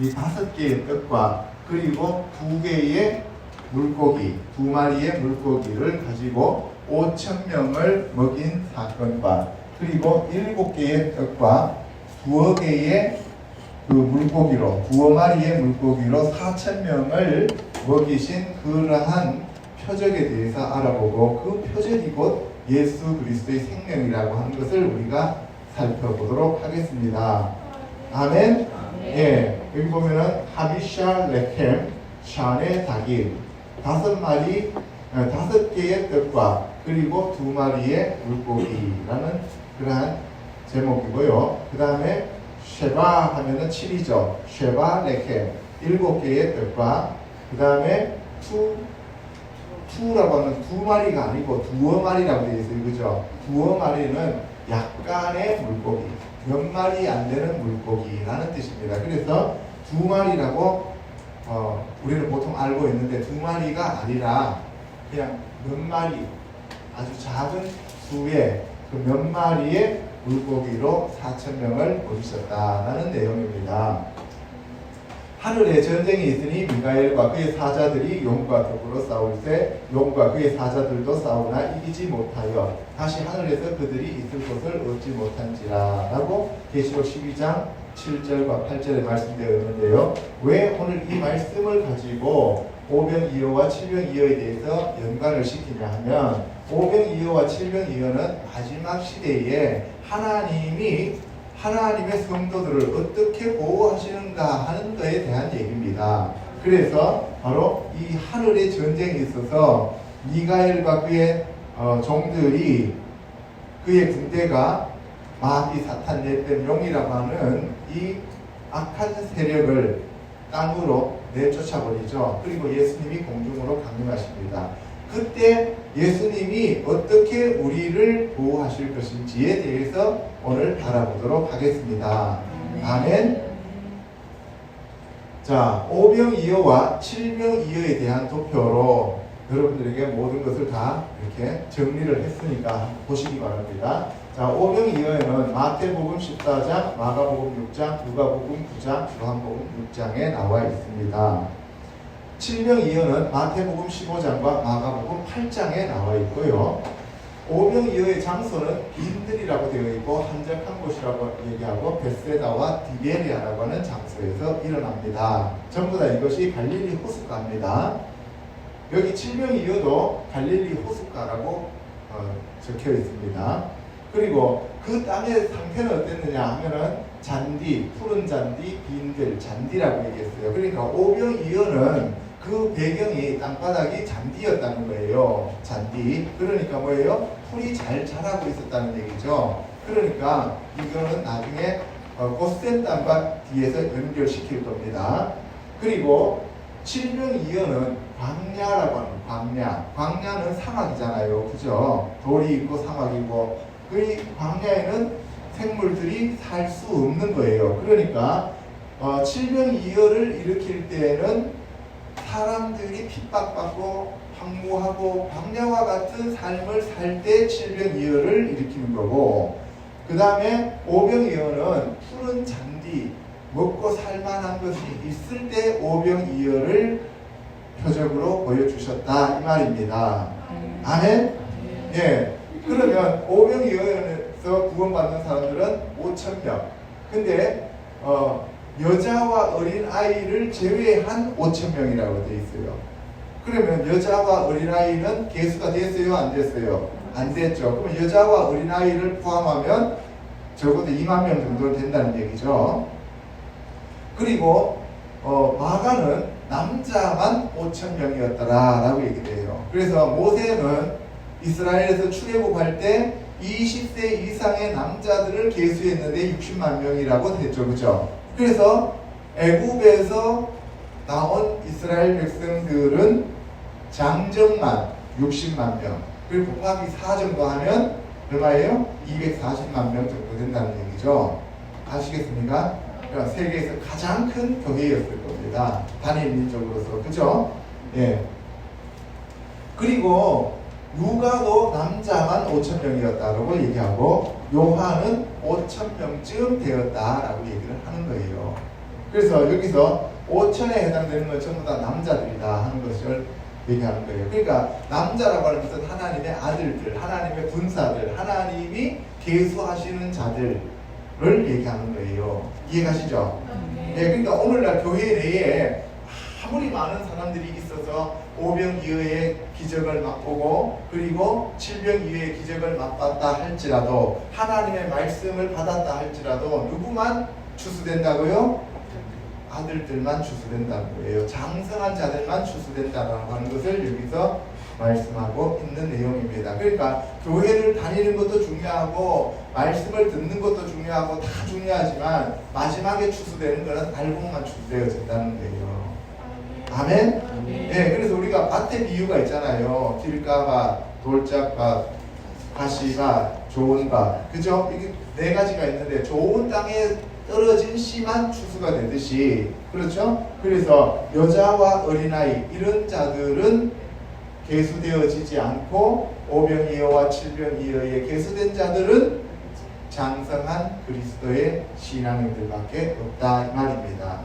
이 5개의 떡과 그리고 2개의 물고기, 2마리의 물고기를 가지고 5,000명을 먹인 사건과 그리고 7개의 떡과 2개의 그 물고기로 2마리의 물고기로 4,000명을 먹이신 그러한 표적에 대해서 알아보고 그 표적이 곧 예수 그리스도의 생명이라고 하는 것을 우리가 살펴보도록 하겠습니다. 아멘. 예, 여기 보면은 하미샤 레켐 샤네 다길 5개의 떡과 그리고 2마리의 물고기라는 그러한 제목이고요. 그 다음에 쉐바 하면은 7이죠. 쉐바 레켐 7개의 떡과 그 다음에 투라고 하는 2마리가 아니고 2어마리라고 되어 있어요. 그죠? 2어마리는 약간의 물고기, 몇 마리 안 되는 물고기라는 뜻입니다. 그래서 2마리라고 우리는 보통 알고 있는데 2마리가 아니라 그냥 몇 마리, 아주 작은 수의 그 몇 마리의 물고기로 4,000명을 먹이셨다라는 내용입니다. 하늘에 전쟁이 있으니 미가엘과 그의 사자들이 용과 더불어 싸울 때 용과 그의 사자들도 싸우나 이기지 못하여 다시 하늘에서 그들이 있을 곳을 얻지 못한지라 라고 계시록 12장 7절과 8절에 말씀되어 있는데요. 왜 오늘 이 말씀을 가지고 오병이어와 칠병이어에 대해서 연관을 시키냐 하면 오병이어와 칠병이어는 마지막 시대에 하나님의 성도들을 어떻게 보호하시는가 하는 것에 대한 얘기입니다. 그래서 바로 이 하늘의 전쟁에 있어서 미가엘과 그의 종들이 그의 군대가 마귀 사탄 넷뱀 용이라고 하는 이 악한 세력을 땅으로 내쫓아버리죠. 그리고 예수님이 공중으로 강림하십니다. 그때 예수님이 어떻게 우리를 보호하실 것인지에 대해서 오늘 알아보도록 하겠습니다. 아멘. 자, 오병이어와 칠병이어에 대한 도표로 여러분들에게 모든 것을 다 이렇게 정리를 했으니까 보시기 바랍니다. 자, 오병이어에는 마태복음 14장, 마가복음 6장, 누가복음 9장, 요한복음 6장에 나와 있습니다. 칠병이어는 마태복음 15장과 마가복음 8장에 나와 있고요. 오병이어의 장소는 빈들이라고 되어 있고 한적한 곳이라고 얘기하고 베세다와 디베리아라고 하는 장소에서 일어납니다. 전부 다 이것이 갈릴리 호숫가입니다. 여기 칠병이어도 갈릴리 호숫가라고 적혀 있습니다. 그리고 그 땅의 상태는 어땠느냐 하면은 잔디, 푸른 잔디, 빈들, 잔디라고 얘기했어요. 그러니까 오병이어는 그 배경이 땅바닥이 잔디였다는 거예요. 잔디. 그러니까 뭐예요? 풀이 잘 자라고 있었다는 얘기죠. 그러니까 이거는 나중에 곧센 땅과 뒤에서 연결시킬 겁니다. 그리고 칠병이어는 광야라고 하는 광야. 광야는 사막이잖아요. 그죠? 돌이 있고 사막이고 그 광야에는 생물들이 살 수 없는 거예요. 그러니까 칠병이어를 일으킬 때에는 사람들이 핍박받고 황무하고 광야와 같은 삶을 살 때 칠병이어를 일으키는 거고, 그 다음에 오병이어는 푸른 잔디, 먹고 살만한 것이 있을 때 오병이어를 표적으로 보여주셨다 이 말입니다. 아멘? 예. 그러면 오병이어에서 구원받는 사람들은 5,000명. 근데 여자와 어린아이를 제외한 5,000명이라고 되어 있어요. 그러면 여자와 어린아이는 개수가 됐어요? 안 됐어요? 안 됐죠. 그럼 여자와 어린아이를 포함하면 적어도 2만 명 정도 된다는 얘기죠. 그리고 마가는 남자만 5,000명이었더라라고 얘기돼요. 그래서 모세는 이스라엘에서 출애굽할 때 20세 이상의 남자들을 계수했는데 60만 명이라고 됐죠. 그죠? 그래서 애굽에서 나온 이스라엘 백성들은 장정만 60만 명, 그리고 곱하기 4 정도 하면 얼마예요? 240만 명 정도 된다는 얘기죠. 아시겠습니까? 그러니까 세계에서 가장 큰 교회였을 겁니다. 단일민족으로서. 그죠? 예. 그리고 누가도 남자만 5,000명이었다라고 얘기하고 요한은 5,000명쯤 되었다라고 얘기를 하는 거예요. 그래서 여기서 5천에 해당되는 건 전부 다 남자들이다 하는 것을 얘기하는 거예요. 그러니까 남자라고 하는 것은 하나님의 아들들, 하나님의 군사들, 하나님이 계수하시는 자들을 얘기하는 거예요. 이해가시죠? 네, 그러니까 오늘날 교회 내에 아무리 많은 사람들이 있어서 오병이어의 기적을 맛보고 그리고 칠병이어의 기적을 맛봤다 할지라도 하나님의 말씀을 받았다 할지라도 누구만 추수된다고요? 아들들만 추수된다는 거예요. 장성한 자들만 추수된다라고 하는 것을 여기서 말씀하고 있는 내용입니다. 그러니까 교회를 다니는 것도 중요하고 말씀을 듣는 것도 중요하고 다 중요하지만 마지막에 추수되는 것은 알곡만 추수되어진다는 거예요. 아멘? 네, 그래서 우리가 밭의 비유가 있잖아요. 길가밭, 돌짝밭, 가시밭, 좋은 밭. 그죠? 이게 네 가지가 있는데 좋은 땅에 떨어진 씨만 추수가 되듯이, 그렇죠? 그래서 여자와 어린아이 이런 자들은 계수되어지지 않고 오병이어와 칠병이어에 계수된 자들은 장성한 그리스도의 신앙인들밖에 없다 이 말입니다.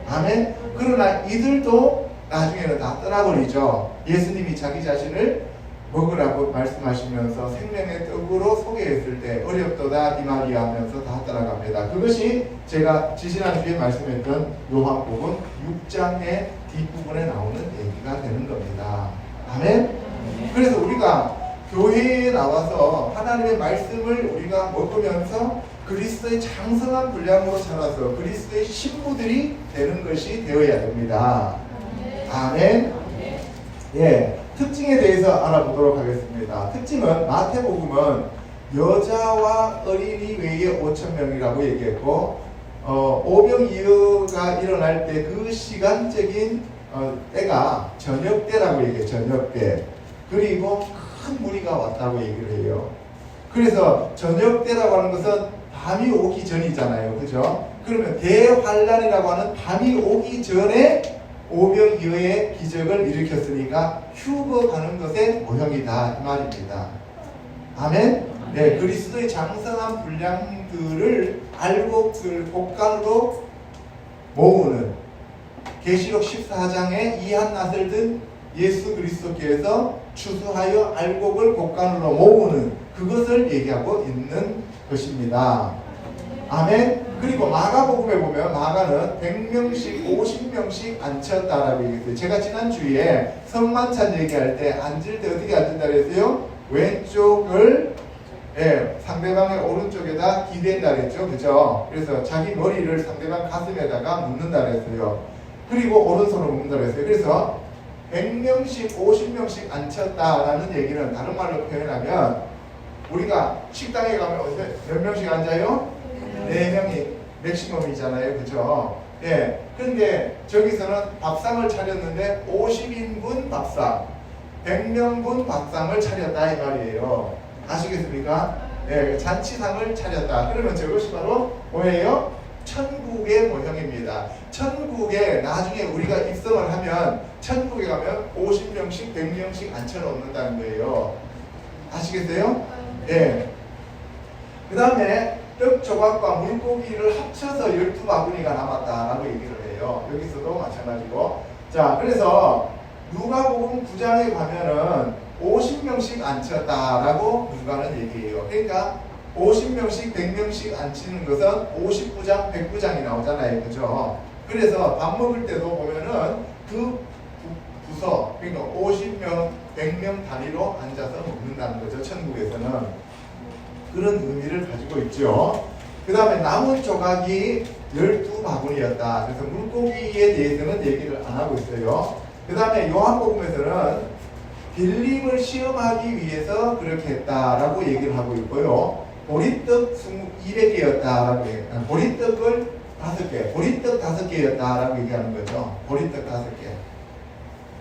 아멘. 그러나 이들도 나중에는 다 떠나버리죠. 예수님이 자기 자신을 먹으라고 말씀하시면서 생명의 떡으로 소개했을 때 어렵도다 이 말이야 하면서 다 따라갑니다. 그것이 제가 지지난주에 말씀했던 요한복음 6장의 뒷부분에 나오는 얘기가 되는 겁니다. 아멘? 그래서 우리가 교회에 나와서 하나님의 말씀을 우리가 먹으면서 그리스도의 장성한 분량으로 자라서 그리스도의 신부들이 되는 것이 되어야 됩니다. 아멘? 예. 특징에 대해서 알아보도록 하겠습니다. 특징은 마태복음은 여자와 어린이 외에 5,000명이라고 얘기했고 오병이어가 일어날 때 그 시간적인 때가 저녁때라고 얘기해요. 저녁때. 그리고 큰 무리가 왔다고 얘기를 해요. 그래서 저녁때라고 하는 것은 밤이 오기 전이잖아요. 그죠? 그러면 대환란이라고 하는 밤이 오기 전에 오병이어의 기적을 일으켰으니까 휴거하는 것의 모형이다 이 말입니다. 아멘? 네, 그리스도의 장성한 분량들을 알곡들 곡간으로 모으는 계시록 14장에 이한낫을 든 예수 그리스도께서 추수하여 알곡을 곡간으로 모으는 그것을 얘기하고 있는 것입니다. 아멘. 그리고 마가복음에 보면 마가는 100명씩 50명씩 앉혔다라고 얘기했어요. 제가 지난주에 성만찬 얘기할 때 앉을 때 어떻게 앉는다 그랬어요? 왼쪽을 상대방의 오른쪽에다 기댄다 그랬죠. 그죠? 그래서 자기 머리를 상대방 가슴에다가 묻는다 그랬어요. 그리고 오른손으로 묻는다 그랬어요. 그래서 100명씩 50명씩 앉혔다라는 얘기는 다른 말로 표현하면 우리가 식당에 가면 몇 명씩 앉아요? 4명이 맥시멈이잖아요. 그죠? 예. 근데 저기서는 밥상을 차렸는데 50인분 밥상, 100명분 밥상을 차렸다 이 말이에요. 아시겠습니까? 예. 잔치상을 차렸다. 그러면 저것이 바로 뭐예요? 천국의 모형입니다. 천국에 나중에 우리가 입성을 하면 천국에 가면 50명씩 100명씩 앉혀놓는다는 거예요. 아시겠어요? 예. 그 다음에 떡 조각과 물고기를 합쳐서 12바구니가 남았다라고 얘기를 해요. 여기서도 마찬가지고. 자, 그래서 누가복음 9장에 가면은 50명씩 앉혔다라고 누가는 얘기해요. 그러니까 50명씩 100명씩 앉히는 것은 59장 109장이 나오잖아요. 그죠? 그래서 밥 먹을 때도 보면은 그 부서, 그러니까 50명 100명 단위로 앉아서 먹는다는 거죠. 천국에서는 그런 의미를 가지고 있죠. 그 다음에 남은 조각이 12바구니였다. 그래서 물고기에 대해서는 얘기를 안 하고 있어요. 그 다음에 요한복음에서는 빌림을 시험하기 위해서 그렇게 했다라고 얘기를 하고 있고요. 보리떡 200개였다라고 얘기해요. 보리떡을 5개, 보리떡 5개였다라고 얘기하는 거죠. 보리떡 5개.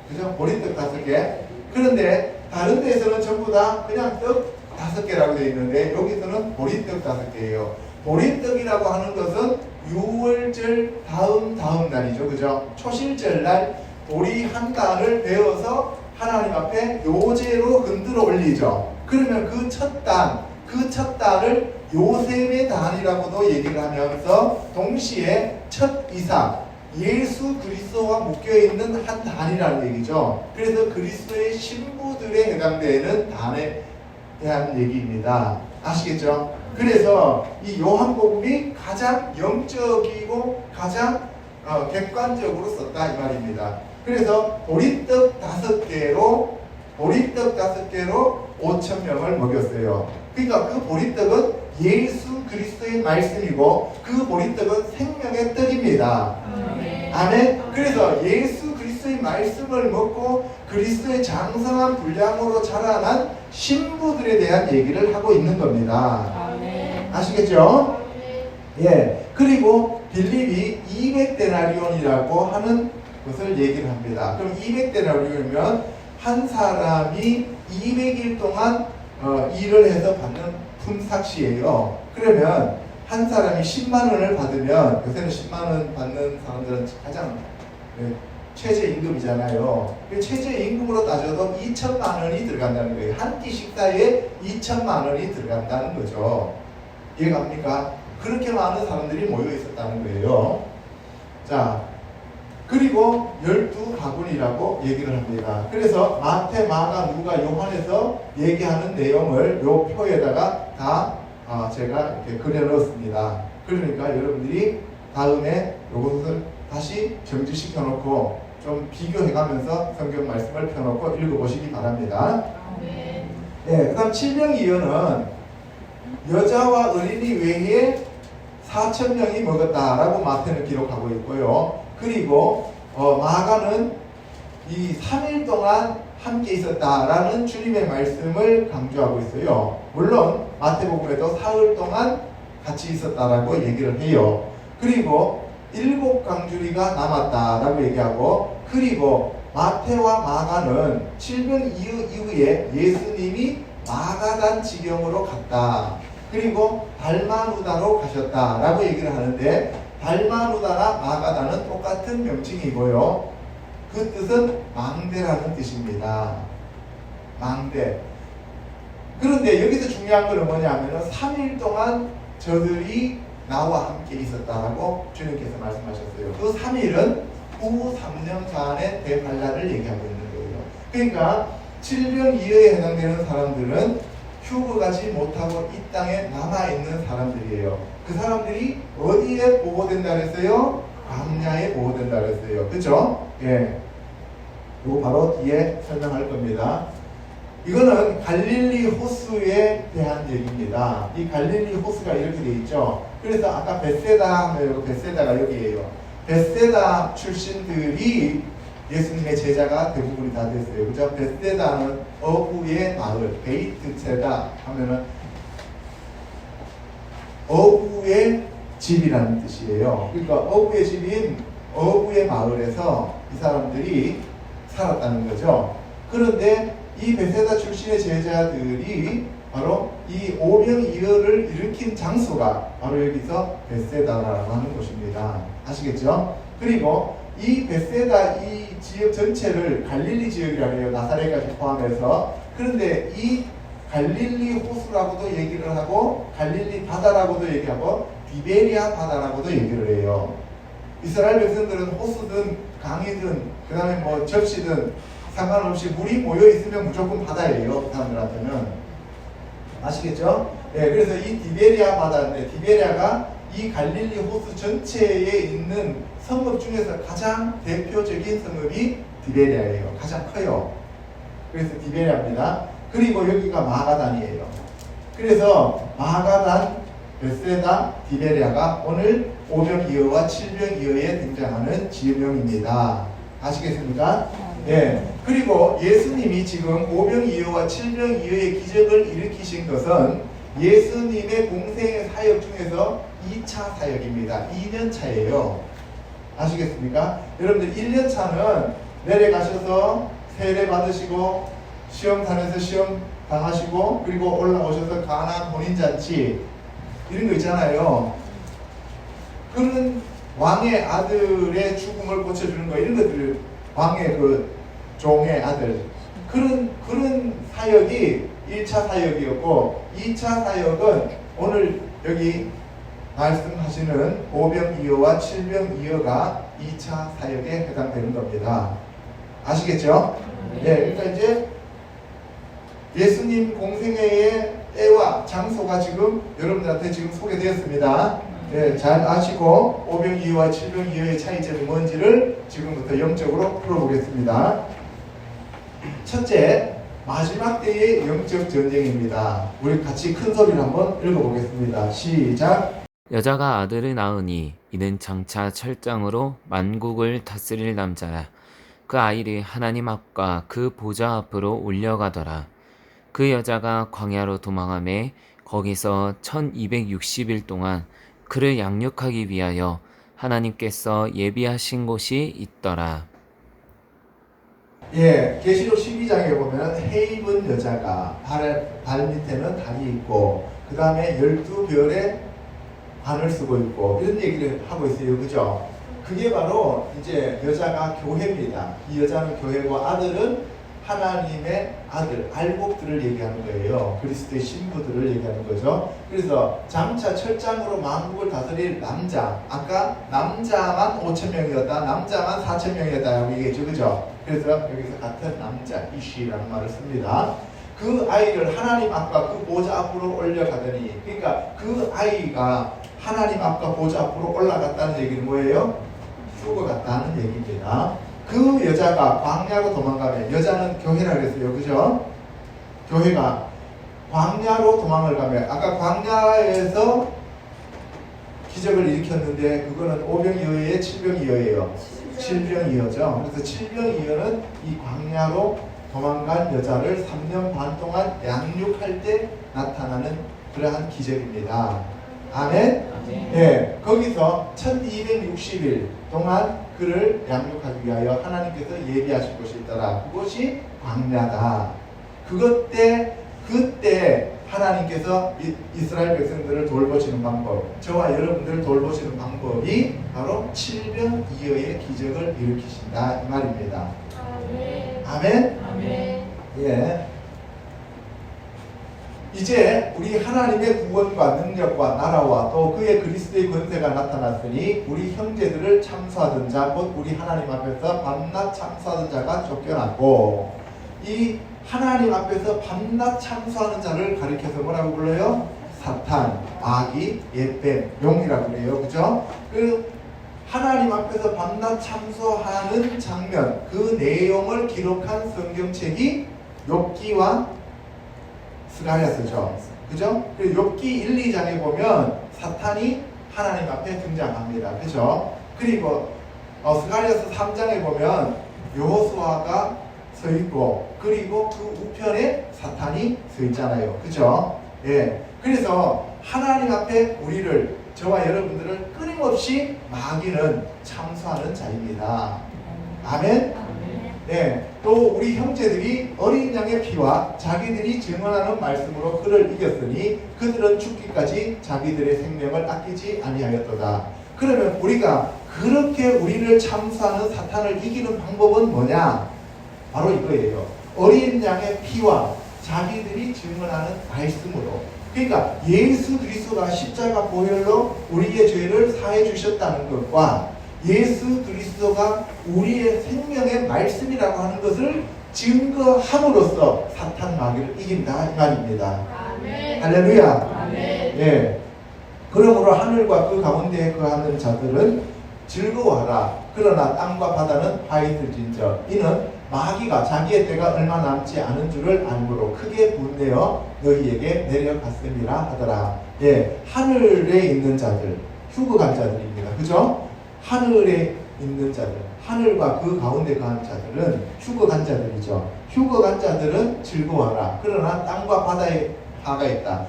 그죠? 보리떡 5개. 그런데 다른 데에서는 전부 다 그냥 떡 5개라고 되어 있는데 여기서는 보리떡 5개예요. 보리떡이라고 하는 것은 유월절 다음 날이죠. 그죠? 초실절 날 보리 한 단을 베어서 하나님 앞에 요제로 흔들어 올리죠. 그러면 그 첫 단, 그 그 첫 단을 요셉의 단이라고도 얘기를 하면서 동시에 첫 이삭, 예수 그리스도와 묶여있는 한 단이라는 얘기죠. 그래서 그리스도의 신부들에 해당되는 단에 대한 얘기입니다. 아시겠죠? 그래서 이 요한복음이 가장 영적이고 가장 객관적으로 썼다 이 말입니다. 그래서 보리떡 5개로 5,000명을 먹였어요. 그러니까 그 보리떡은 예수 그리스도의 말씀이고 그 보리떡은 생명의 떡입니다. 아멘. 그래서 예수 그리스도의 말씀을 먹고 그리스도의 장성한 분량으로 자라난 신부들에 대한 얘기를 하고 있는 겁니다. 아시겠죠? 예. 그리고 빌립이 200데나리온이라고 하는 것을 얘기를 합니다. 그럼 200데나리온이면 한 사람이 200일 동안 일을 해서 받는 품삯이에요. 그러면 한 사람이 10만 원을 받으면, 요새는 10만 원 받는 사람들은 가장 최저임금이잖아요. 최저임금으로 따져도 2천만 원이 들어간다는 거예요. 한 끼 식사에 2천만 원이 들어간다는 거죠. 이해갑니까? 그렇게 많은 사람들이 모여 있었다는 거예요. 자, 그리고 12가군이라고 얘기를 합니다. 그래서 마태, 마가, 누가, 요한에서 얘기하는 내용을 요 표에다가 다 제가 이렇게 그려놓습니다. 그러니까 여러분들이 다음에 요것을 다시 정지시켜 놓고 좀 비교해가면서 성경 말씀을 펴놓고 읽어보시기 바랍니다. 네, 그 다음 칠명이언은 여자와 어린이 외에 4,000명이 먹었다라고 마태는 기록하고 있고요. 그리고 마가는 이 3일 동안 함께 있었다라는 주님의 말씀을 강조하고 있어요. 물론 마태복음에도 사흘 동안 같이 있었다라고 얘기를 해요. 그리고 7강주리가 남았다라고 얘기하고, 그리고 마태와 마가는 7년 이후에 예수님이 마가단 지경으로 갔다. 그리고 달마누다로 가셨다라고 얘기를 하는데, 달마누다나 마가다는 똑같은 명칭이고요. 그 뜻은 망대라는 뜻입니다. 망대. 그런데 여기서 중요한 건 뭐냐면 3일 동안 저들이 나와 함께 있었다라고 주님께서 말씀하셨어요. 그 3일은 후 3년간의 대환란을 얘기하고 있는 거예요. 그러니까 7년 이하에 해당되는 사람들은 휴거 가지 못하고 이 땅에 남아있는 사람들이에요. 그 사람들이 어디에 보호된다 그랬어요? 광야에 보호된다 그랬어요. 그죠? 예. 이거 바로 뒤에 설명할 겁니다. 이거는 갈릴리 호수에 대한 얘기입니다. 이 갈릴리 호수가 이렇게 돼 있죠. 그래서 아까 벳세다 하면 벳세다가 여기에요. 벳세다 출신들이 예수님의 제자가 대부분이 다 됐어요. 그죠? 벳세다는 어부의 마을, 베이트세다 하면은 어부의 집이라는 뜻이에요. 그러니까 어부의 집인 어부의 마을에서 이 사람들이 살았다는 거죠. 그런데 이 벳세다 출신의 제자들이 바로 이 오병이어를 일으킨 장소가 바로 여기서 벳세다라는 곳입니다. 아시겠죠? 그리고 이 벳세다 이 지역 전체를 갈릴리 지역이라고 해요. 나사렛까지 포함해서. 그런데 이 갈릴리 호수라고도 얘기를 하고 갈릴리 바다라고도 얘기하고 디베리아 바다라고도 얘기를 해요. 이스라엘 백성들은 호수든 강이든 그 다음에 뭐 접시든 상관없이 물이 모여 있으면 무조건 바다예요. 그 사람들한테는. 아시겠죠? 네, 그래서 이 디베리아 바다인데 디베리아가 이 갈릴리 호수 전체에 있는 성읍 중에서 가장 대표적인 성읍이 디베리아예요. 가장 커요. 그래서 디베리아입니다. 그리고 여기가 마가단이에요. 그래서 마가단, 벳세다, 디베리아가 오늘 오병이어와 칠병이어에 등장하는 지명입니다. 아시겠습니까? 네. 그리고 예수님이 지금 오병이어와 칠병이어의 기적을 일으키신 것은 예수님의 공생의 사역 중에서 2차 사역입니다. 2년 차예요. 아시겠습니까? 여러분들 1년 차는 내려가셔서 세례 받으시고 시험탄에서 시험 당하시고 그리고 올라오셔서 가나안 혼인잔치 이런 거 있잖아요. 그런 왕의 아들의 죽음을 고쳐주는 거 이런 것들 왕의 그 종의 아들 그런 사역이 1차 사역이었고 2차 사역은 오늘 여기 말씀하시는 오병이어와 칠병이어가 2차 사역에 해당되는 겁니다. 아시겠죠? 네, 그러니까 이제 예수님 공생애의 때와 장소가 지금 여러분들한테 지금 소개되었습니다. 네, 잘 아시고 오병이어와 칠병이어의 차이점이 뭔지를 지금부터 영적으로 풀어보겠습니다. 첫째, 마지막 때의 영적 전쟁입니다. 우리 같이 큰 소리를 한번 읽어보겠습니다. 시작. 여자가 아들을 낳으니 이는 장차 철장으로 만국을 다스릴 남자라. 그 아이를 하나님 앞과 그 보좌 앞으로 올려가더라. 그 여자가 광야로 도망하매 거기서 1260일 동안 그를 양육하기 위하여 하나님께서 예비하신 곳이 있더라. 예, 계시록 12장에 보면 해 입은 여자가 발 밑에는 달이 있고 그 다음에 12별의 관을 쓰고 있고 이런 얘기를 하고 있어요. 그죠? 그게 바로 이제 여자가 교회입니다. 이 여자는 교회고 아들은 하나님의 아들, 알곡들을 얘기하는 거예요. 그리스도의 신부들을 얘기하는 거죠. 그래서 장차 철장으로 만국을 다스릴 남자, 아까 남자만 5,000명이었다, 남자만 4,000명이었다라고 얘기했죠. 그죠? 그래서 여기서 같은 남자, 이시라는 말을 씁니다. 그 아이를 하나님 앞과 그 보좌 앞으로 올려가더니, 그러니까 그 아이가 하나님 앞과 보좌 앞으로 올라갔다는 얘기는 뭐예요? 죽어갔다는 얘기입니다. 그 여자가 광야로 도망가면, 여자는 교회라고 했어요. 그죠? 교회가 광야로 도망을 가면, 아까 광야에서 기적을 일으켰는데 그거는 오병이어의 칠병이어예요. 칠병이어죠. 그래서 칠병이어는 이 광야로 도망간 여자를 3년 반 동안 양육할 때 나타나는 그러한 기적입니다. 아멘? 네, 거기서 1260일 동안 그를 양육하기 위하여 하나님께서 예비하실 곳이 있더라. 그것이 광야다. 그때 하나님께서 이스라엘 백성들을 돌보시는 방법, 저와 여러분들을 돌보시는 방법이 바로 칠병이어의 기적을 일으키신다 이 말입니다. 아멘. 아멘? 아멘. 예. 이제 우리 하나님의 구원과 능력과 나라와 또 그의 그리스도의 권세가 나타났으니 우리 형제들을 참수하던 자, 곧 우리 하나님 앞에서 밤낮 참수하던 자가 쫓겨났고, 이 하나님 앞에서 밤낮 참수하는 자를 가리켜서 뭐라고 불러요? 사탄, 마귀, 옛뱀, 용이라고 그래요. 그죠? 그 하나님 앞에서 밤낮 참수하는 장면, 그 내용을 기록한 성경책이 욥기와 스가랴서죠. 그죠? 욥기 1, 2장에 보면 사탄이 하나님 앞에 등장합니다. 그죠? 그리고 스가랴서 3장에 보면 여호수아가 서 있고, 그리고 그 우편에 사탄이 서 있잖아요. 그죠? 예. 그래서 하나님 앞에 우리를, 저와 여러분들을 끊임없이 마귀는 참수하는 자입니다. 아멘? 네, 또 우리 형제들이 어린 양의 피와 자기들이 증언하는 말씀으로 그를 이겼으니 그들은 죽기까지 자기들의 생명을 아끼지 아니하였도다. 그러면 우리가 그렇게 우리를 참수하는 사탄을 이기는 방법은 뭐냐? 바로 이거예요. 어린 양의 피와 자기들이 증언하는 말씀으로. 그러니까 예수 그리스도가 십자가 보혈로 우리의 죄를 사해 주셨다는 것과 예수 그리스도가 우리의 생명의 말씀이라고 하는 것을 증거함으로써 사탄 마귀를 이긴다 이 말입니다. 아멘. 할렐루야. 아멘. 예. 그러므로 하늘과 그 가운데에 거하는 자들은 즐거워하라. 그러나 땅과 바다는 화이틀진저 이는 마귀가 자기의 때가 얼마 남지 않은 줄을 알므로 크게 분내어 너희에게 내려갔음이라 하더라. 예, 하늘에 있는 자들, 휴거간 자들입니다. 그죠? 하늘에 있는 자들, 하늘과 그 가운데 거하는 자들은 휴거간 자들이죠. 휴거간 자들은 즐거워하라. 그러나 땅과 바다에 화가 있다.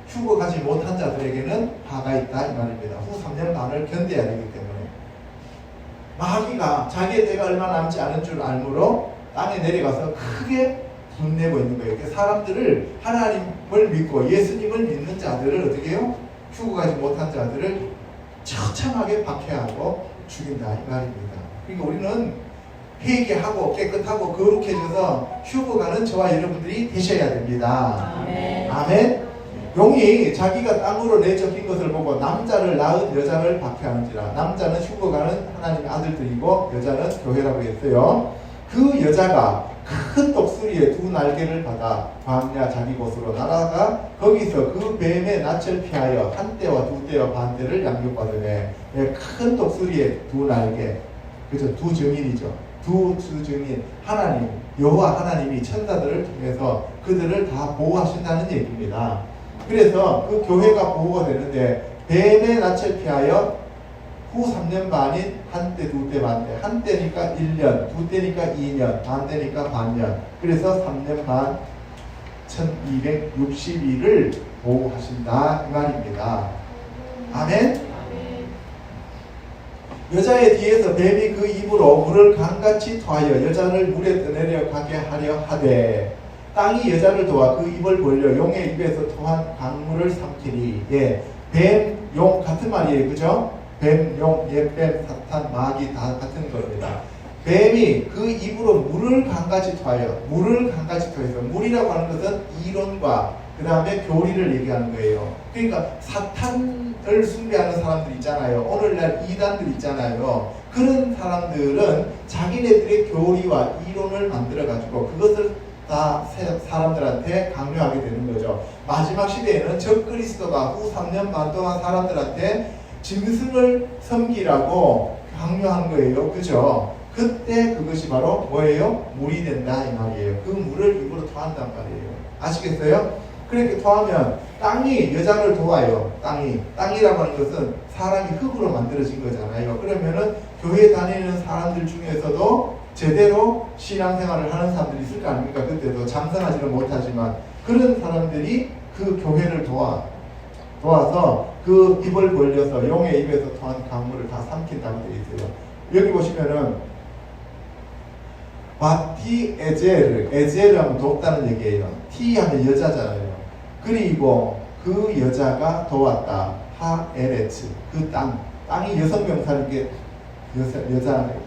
휴거가지 못한 자들에게는 화가 있다 이 말입니다. 후 3년 반을 견뎌야 되기 때문에 마귀가 자기의 때가 얼마 남지 않은 줄 알므로 땅에 내려가서 크게 분내고 있는 거예요. 그러니까 사람들을, 하나님을 믿고 예수님을 믿는 자들을 어떻게 해요? 휴거가지 못한 자들을 처참하게 박해하고 죽인다 이 말입니다. 그러니까 우리는 회개하고 깨끗하고 거룩해져서 휴거가는 저와 여러분들이 되셔야 됩니다. 아멘. 아멘. 용이 자기가 땅으로 내쫓긴 것을 보고 남자를 낳은 여자를 박해하는지라. 남자는 휴거가는 하나님의 아들들이고 여자는 교회라고 했어요. 그 여자가 큰 독수리의 두 날개를 받아 광야 자기 곳으로 날아가 거기서 그 뱀의 낯을 피하여 한 때와 두 때와 반 때를 양육받으네. 큰 독수리의 두 날개, 그죠? 두 증인이죠. 두 증인, 하나님, 여호와 하나님이 천사들을 통해서 그들을 다 보호하신다는 얘기입니다. 그래서 그 교회가 보호가 되는데 뱀의 낯을 피하여 후 3년 반인 한 때, 두 때, 반 때. 한 때니까 1년, 두 때니까 2년, 반 때니까 반년. 그래서 3년 반 1260일을 보호하신다 이 말입니다. 아멘. 여자의 뒤에서 뱀이 그 입으로 물을 강같이 토하여 여자를 물에 떠내려 가게 하려 하되 땅이 여자를 도와 그 입을 벌려 용의 입에서 토한 강물을 삼키니. 예, 뱀, 용 같은 말이에요. 그죠? 뱀, 용, 뱀, 사탄, 마귀 다 같은 겁니다. 뱀이 그 입으로 물을 강같이 토하여, 물을 강같이 토해서, 물이라고 하는 것은 이론과 그 다음에 교리를 얘기하는 거예요. 그러니까 사탄을 숭배하는 사람들 있잖아요. 오늘날 이단들 있잖아요. 그런 사람들은 자기네들의 교리와 이론을 만들어가지고 그것을 다 사람들한테 강요하게 되는 거죠. 마지막 시대에는 적그리스도가 후 3년 반 동안 사람들한테 짐승을 섬기라고 강요한 거예요. 그죠? 그때 그것이 바로 뭐예요? 물이 된다 이 말이에요. 그 물을 입으로 토한단 말이에요. 아시겠어요? 그렇게 토하면 땅이 여자를 도와요. 땅이라고 하는 것은 사람이 흙으로 만들어진 거잖아요. 그러면은 교회 다니는 사람들 중에서도 제대로 신앙생활을 하는 사람들이 있을 거 아닙니까? 그때도 장성하지는 못하지만 그런 사람들이 그 교회를 도와서 그 입을 벌려서 용의 입에서 토한 강물을 다 삼킨다고 되어 있어요. 여기 보시면은 바티 에제르 하면 돕다는 얘기예요. 티 하면 여자잖아요. 그리고 그 여자가 도왔다. 하 에레츠 그 땅이 여성 명사니까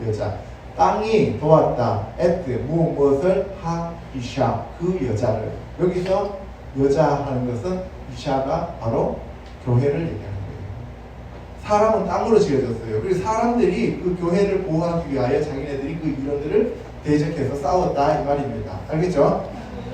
여자 땅이 도왔다. 에트 무엇을 하 이샤 그 여자를. 여기서 여자 하는 것은 이샤가 바로 교회를 얘기하는 거예요. 사람은 땅으로 지어졌어요. 그래서 사람들이 그 교회를 보호하기 위하여 자기네들이 그 이론들을 대적해서 싸웠다 이 말입니다. 알겠죠?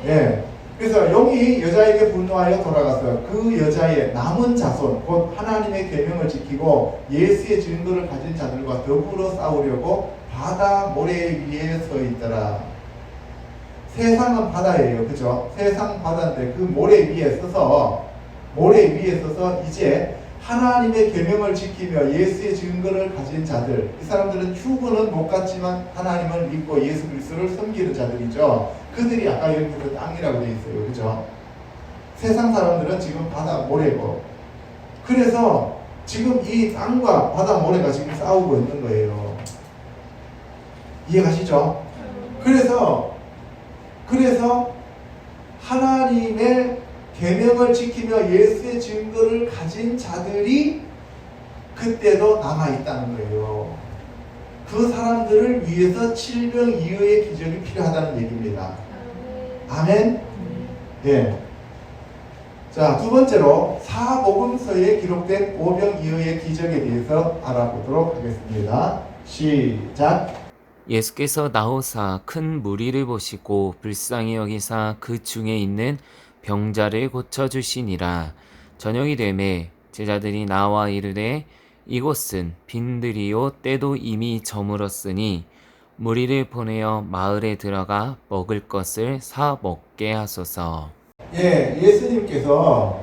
예. 그래서 용이 여자에게 분노하여 돌아가서 그 여자의 남은 자손 곧 하나님의 계명을 지키고 예수의 증거를 가진 자들과 더불어 싸우려고 바다 모래 위에 서 있더라. 세상은 바다예요. 그죠? 세상 바다인데 그 모래 위에 서서 이제 하나님의 계명을 지키며 예수의 증거를 가진 자들, 이 사람들은 휴거는 못 갔지만 하나님을 믿고 예수 그리스도를 섬기는 자들이죠. 그들이 아까 여기서 땅이라고 되어 있어요. 그죠? 세상 사람들은 지금 바다 모래고, 그래서 지금 이 땅과 바다 모래가 지금 싸우고 있는 거예요. 이해가시죠? 그래서 하나님의 계명을 지키며 예수의 증거를 가진 자들이 그때도 남아있다는 거예요. 그 사람들을 위해서 7병이어의 기적이 필요하다는 얘기입니다. 아멘? 예. 자, 두 번째로 사복음서에 기록된 5병이어의 기적에 대해서 알아보도록 하겠습니다. 시작. 예수께서 나오사 큰 무리를 보시고 불쌍히 여기사 그 중에 있는 병자를 고쳐주시니라. 저녁이 되매 제자들이 나와 이르되 이곳은 빈들이요 때도 이미 저물었으니 무리를 보내어 마을에 들어가 먹을 것을 사 먹게 하소서. 예, 예수님께서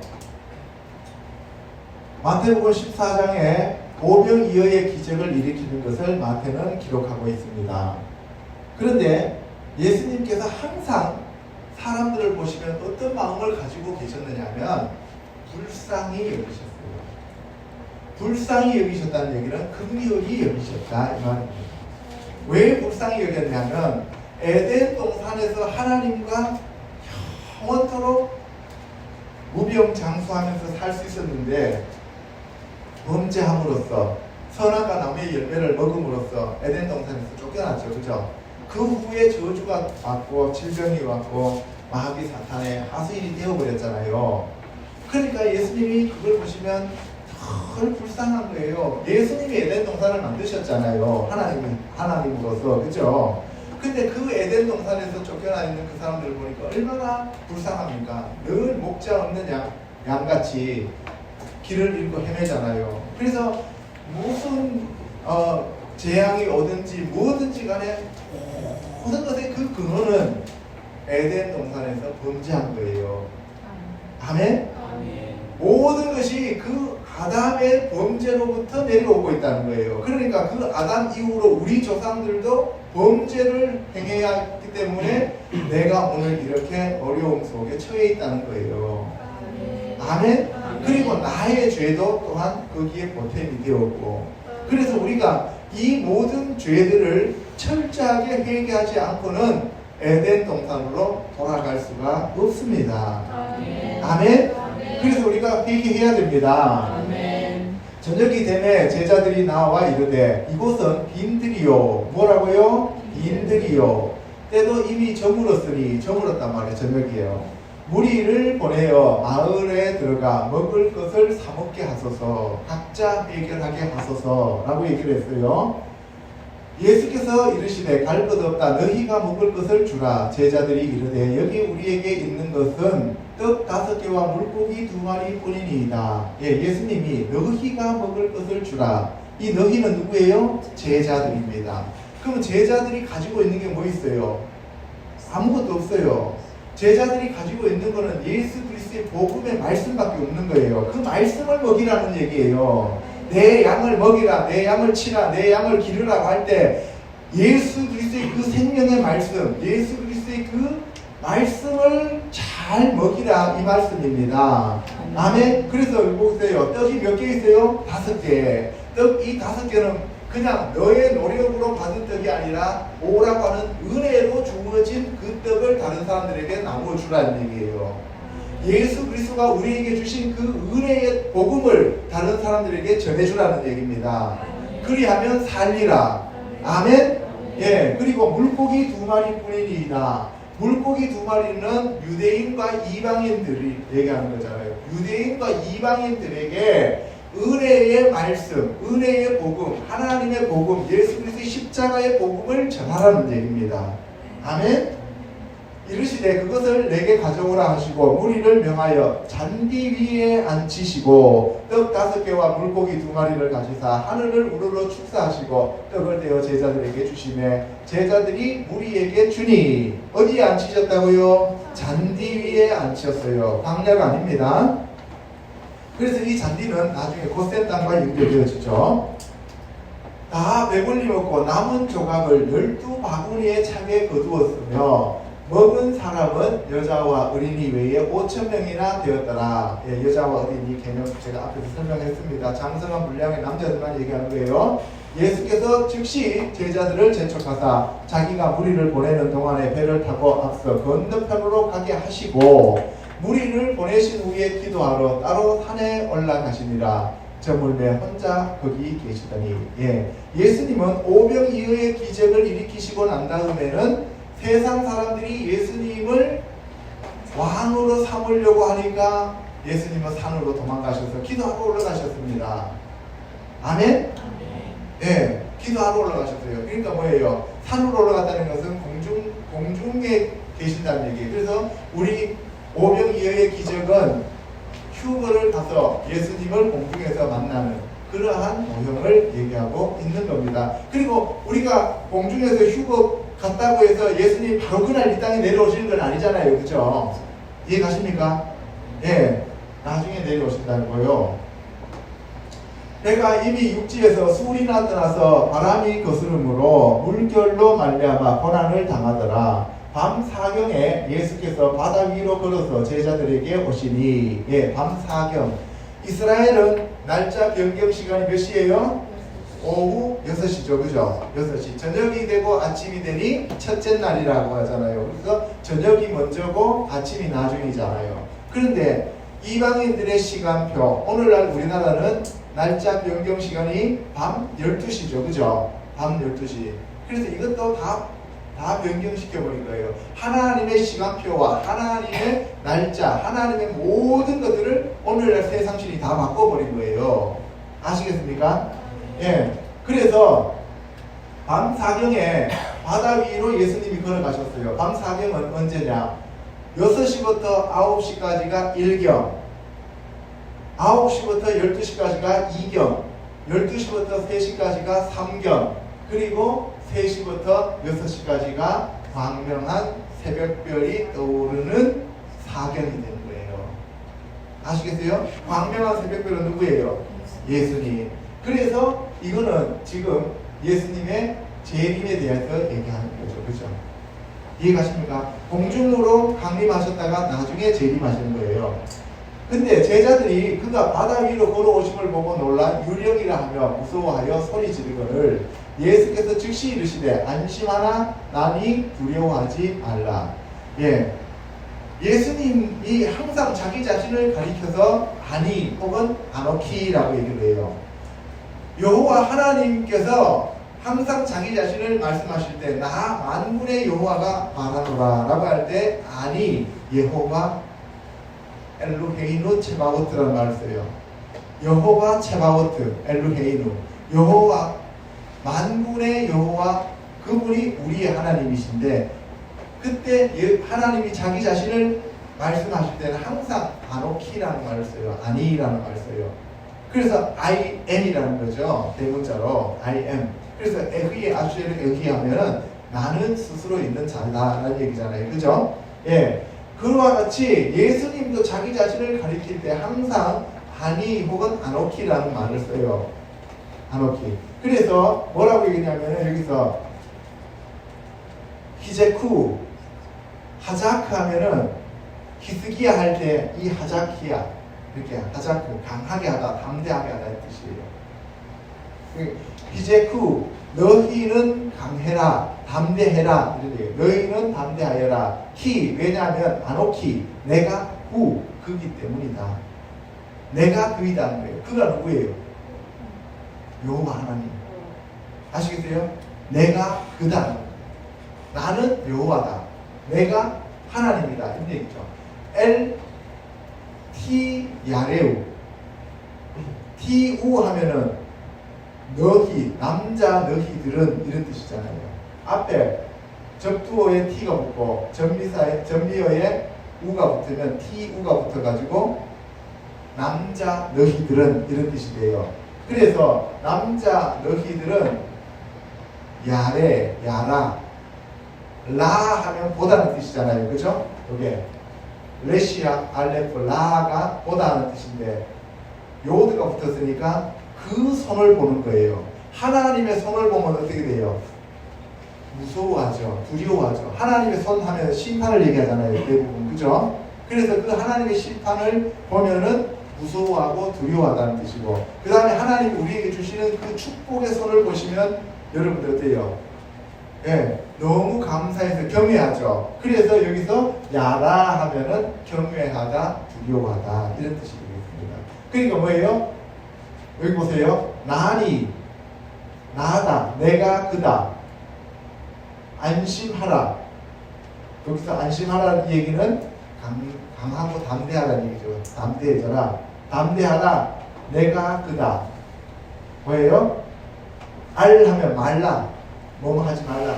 마태복음 14장에 오병이어의 기적을 일으키는 것을 마태는 기록하고 있습니다. 그런데 예수님께서 항상 사람들을 보시면 어떤 마음을 가지고 계셨느냐면 불쌍히 여기셨어요. 불쌍히 여기셨다는 얘기는 긍휼히 여기셨다 이 말입니다. 왜 불쌍히 여겼냐면 에덴 동산에서 하나님과 영원토록 무병장수하면서 살 수 있었는데 범죄함으로써 선악과 나무의 열매를 먹음으로써 에덴 동산에서 쫓겨났죠. 그죠? 그 후에 저주가 왔고 질병이 왔고 마귀 사탄의 하수인이 되어버렸잖아요. 그러니까 예수님이 그걸 보시면 늘 불쌍한 거예요. 예수님이 에덴 동산을 만드셨잖아요. 하나님으로서. 그죠? 근데 그 에덴 동산에서 쫓겨나 있는 그 사람들을 보니까 얼마나 불쌍합니까? 늘 목자 없는 양같이 길을 잃고 헤매잖아요. 그래서 무슨 재앙이 오든지 뭐든지 간에 모든 것의 그 근원은 에덴 동산에서 범죄한 거예요. 아멘? 모든 것이 그 아담의 범죄로부터 내려오고 있다는 거예요. 그러니까 그 아담 이후로 우리 조상들도 범죄를 행해야 했기 때문에 내가 오늘 이렇게 어려움 속에 처해 있다는 거예요. 아멘? 그리고 나의 죄도 또한 거기에 보탬이 되었고, 그래서 우리가 이 모든 죄들을 철저하게 회개하지 않고는 에덴 동산으로 돌아갈 수가 없습니다. 아멘? 그래서 우리가 회개해야 됩니다. 저녁이 되매 제자들이 나와 이르되 이곳은 빈들이요. 뭐라고요? 빈들이요. 때도 이미 저물었으니, 저물었단 말이에요. 저녁이에요. 무리를 보내어 마을에 들어가 먹을 것을 사 먹게 하소서, 각자 해결하게 하소서 라고 얘기를 했어요. 예수께서 이르시되 갈 것 없다. 너희가 먹을 것을 주라. 제자들이 이르되 여기 우리에게 있는 것은 떡 5개와 물고기 2마리 뿐이니이다. 예수님이 너희가 먹을 것을 주라. 이 너희는 누구예요? 제자들입니다. 그럼 제자들이 가지고 있는 게 뭐 있어요? 아무것도 없어요. 제자들이 가지고 있는 거는 예수 그리스도의 복음의 말씀밖에 없는 거예요. 그 말씀을 먹이라는 얘기예요. 내 양을 먹이라, 내 양을 치라, 내 양을 기르라고 할 때 예수 그리스도의 그 생명의 말씀, 예수 그리스도의 그 말씀을 잘 먹이라, 이 말씀입니다. 아멘. 그래서 보세요. 떡이 몇 개 있어요? 5개. 떡 이 5개는 그냥 너의 노력으로 받은 떡이 아니라 오라고 하는 은혜로 주어진 그 떡을 다른 사람들에게 나누어 주라는 얘기예요. 예수 그리스도가 우리에게 주신 그 은혜의 복음을 다른 사람들에게 전해주라는 얘기입니다. 그리하면 살리라. 아멘? 예. 그리고 물고기 2마리 뿐이니이다. 물고기 2마리는 유대인과 이방인들이 얘기하는 거잖아요. 유대인과 이방인들에게 은혜의 말씀, 은혜의 복음, 하나님의 복음, 예수 그리스도의 십자가의 복음을 전하라는 얘기입니다. 아멘? 이르시되 그것을 내게 가져오라 하시고 무리를 명하여 잔디 위에 앉히시고 떡 5개와 물고기 2마리를 가지사 하늘을 우러러 축사하시고 떡을 떼어 제자들에게 주시매 제자들이 무리에게 주니. 어디에 앉히셨다고요? 잔디 위에 앉히셨어요. 광야가 아닙니다. 그래서 이 잔디는 나중에 고센 땅과 연결되어지죠. 다 배불리 먹고 남은 조각을 12바구니에 차게 거두었으며 먹은 사람은 여자와 어린이 외에 5,000명이나 되었더라. 예, 여자와 어린이 개념 제가 앞에서 설명했습니다. 장성한 분량의 남자들만 얘기하는 거예요. 예수께서 즉시 제자들을 재촉하사 자기가 무리를 보내는 동안에 배를 타고 앞서 건너편으로 가게 하시고 무리를 보내신 후에 기도하러 따로 산에 올라가시니라. 저물매 혼자 거기 계시더니. 예수님은 오병이어의 기적을 일으키시고 난 다음에는 세상 사람들이 예수님을 왕으로 삼으려고 하니까 예수님은 산으로 도망가셔서 기도하러 올라가셨습니다. 아멘? 네, 기도하러 올라가셨어요. 그러니까 뭐예요? 산으로 올라갔다는 것은 공중에 계신다는 얘기예요. 그래서 우리 오병이어의 기적은 휴거를 가서 예수님을 공중에서 만나는 그러한 모형을 얘기하고 있는 겁니다. 그리고 우리가 공중에서 휴거 갔다고 해서 예수님 바로 그날 이 땅에 내려오시는 건 아니잖아요. 그죠? 이해가십니까? 예. 나중에 내려오신다는 거요. 내가 이미 육지에서 수울이나 떠나서 바람이 거스름으로 물결로 말미암아 고난을 당하더라. 밤 사경에 예수께서 바다 위로 걸어서 제자들에게 오시니. 밤 사경. 이스라엘은 날짜 변경 시간이 몇 시예요? 오후 6시죠. 그죠? 6시. 저녁이 되고 아침이 되니 첫째 날이라고 하잖아요. 그래서 저녁이 먼저고 아침이 나중이잖아요. 그런데 이방인들의 시간표, 오늘날 우리나라는 날짜 변경 시간이 밤 12시죠. 그죠? 밤 12시. 그래서 이것도 다 다 변경시켜버린 거예요. 하나님의 시간표와 하나님의 날짜, 하나님의 모든 것들을 오늘날 세상신이 다 바꿔버린 거예요. 아시겠습니까? 예. 그래서 밤사경에 바다 위로 예수님이 걸어가셨어요. 밤사경은 언제냐? 6시부터 9시까지가 1경, 9시부터 12시까지가 2경, 12시부터 3시까지가 3경, 그리고 3시부터 6시까지가 광명한 새벽별이 떠오르는 4경이 되는 거예요. 아시겠어요? 광명한 새벽별은 누구예요? 예수님. 그래서 이거는 지금 예수님의 재림에 대해서 얘기하는 거죠. 그죠? 이해가십니까? 공중으로 강림하셨다가 나중에 재림하시는 거예요. 근데 제자들이 그가 바다 위로 걸어오심을 보고 놀라 유령이라 하며 무서워하여 소리 지르거늘 예수께서 즉시 이르시되 안심하라 나니 두려워하지 말라. 예. 예수님이 항상 자기 자신을 가리켜서 아니 혹은 아노키라고 얘기를 해요. 여호와 하나님께서 항상 자기 자신을 말씀하실 때 나 만군의 여호와가 말하노라 라고 할 때 아니 여호와 엘루헤이누 체바오트라는 말을 써요. 여호와 체바오트 엘루헤이누 여호와 만군의 여호와 그분이 우리의 하나님이신데 그때 하나님이 자기 자신을 말씀하실 때는 항상 아노키라는 말을 써요. 아니라는 말을 써요. 그래서 I am이라는 거죠. 대문자로 I am. 그래서 에흐이 아슈에를 에흐이하면은 나는 스스로 있는 자다라는 얘기잖아요. 그죠? 예. 그와 같이 예수님도 자기 자신을 가리킬 때 항상 아니 혹은 아노키라는 말을 써요. 아노키. 그래서 뭐라고 얘기냐면은 여기서 히제쿠 하자크 하면은 히스기야 할 때 이 하자키야 이렇게 하자크 강하게 하다 담대하게 하다 이 뜻이에요. 히제쿠 너희는 강해라 담대해라 이렇게 너희는 담대하여라 히 왜냐하면 아노키 내가 후 그기 때문이다. 내가 그이다는 거예요. 그가 누구예요? 여호와 하나님. 아시겠어요? 내가 그다. 나는 여호와다. 내가 하나님이다. 이런 얘기죠. 엘 티 야레우 티우 하면은 너희 남자 너희들은 이런 뜻이잖아요. 앞에 접두어에 T가 붙고 전미어에 우가 붙으면 티우가 붙어가지고 남자 너희들은 이런 뜻이 돼요. 그래서 남자 너희들은 야레 야라 라 하면 보다는 뜻이잖아요. 그죠? 이게 레시아 알레프 라가 보다는 뜻인데 요드가 붙었으니까 그 손을 보는 거예요. 하나님의 손을 보면 어떻게 돼요? 무서워하죠. 두려워하죠. 하나님의 손 하면 심판을 얘기하잖아요. 대부분. 그죠? 그래서 그 하나님의 심판을 보면은 무서워하고 두려워하다는 뜻이고 그 다음에 하나님이 우리에게 주시는 그 축복의 손을 보시면 여러분들 어때요? 예, 너무 감사해서 경외하죠. 그래서 여기서 야라 하면은 경외하다, 두려워하다 이런 뜻이 되겠습니다. 그러니까 뭐예요? 여기 보세요. 나니, 나다, 내가 그다. 안심하라. 여기서 안심하라는 얘기는 강하고 담대하다는 얘기죠. 담대해져라. 담대하라. 내가 그다. 뭐예요? 알 하면 말라. 뭐뭐 하지 말라.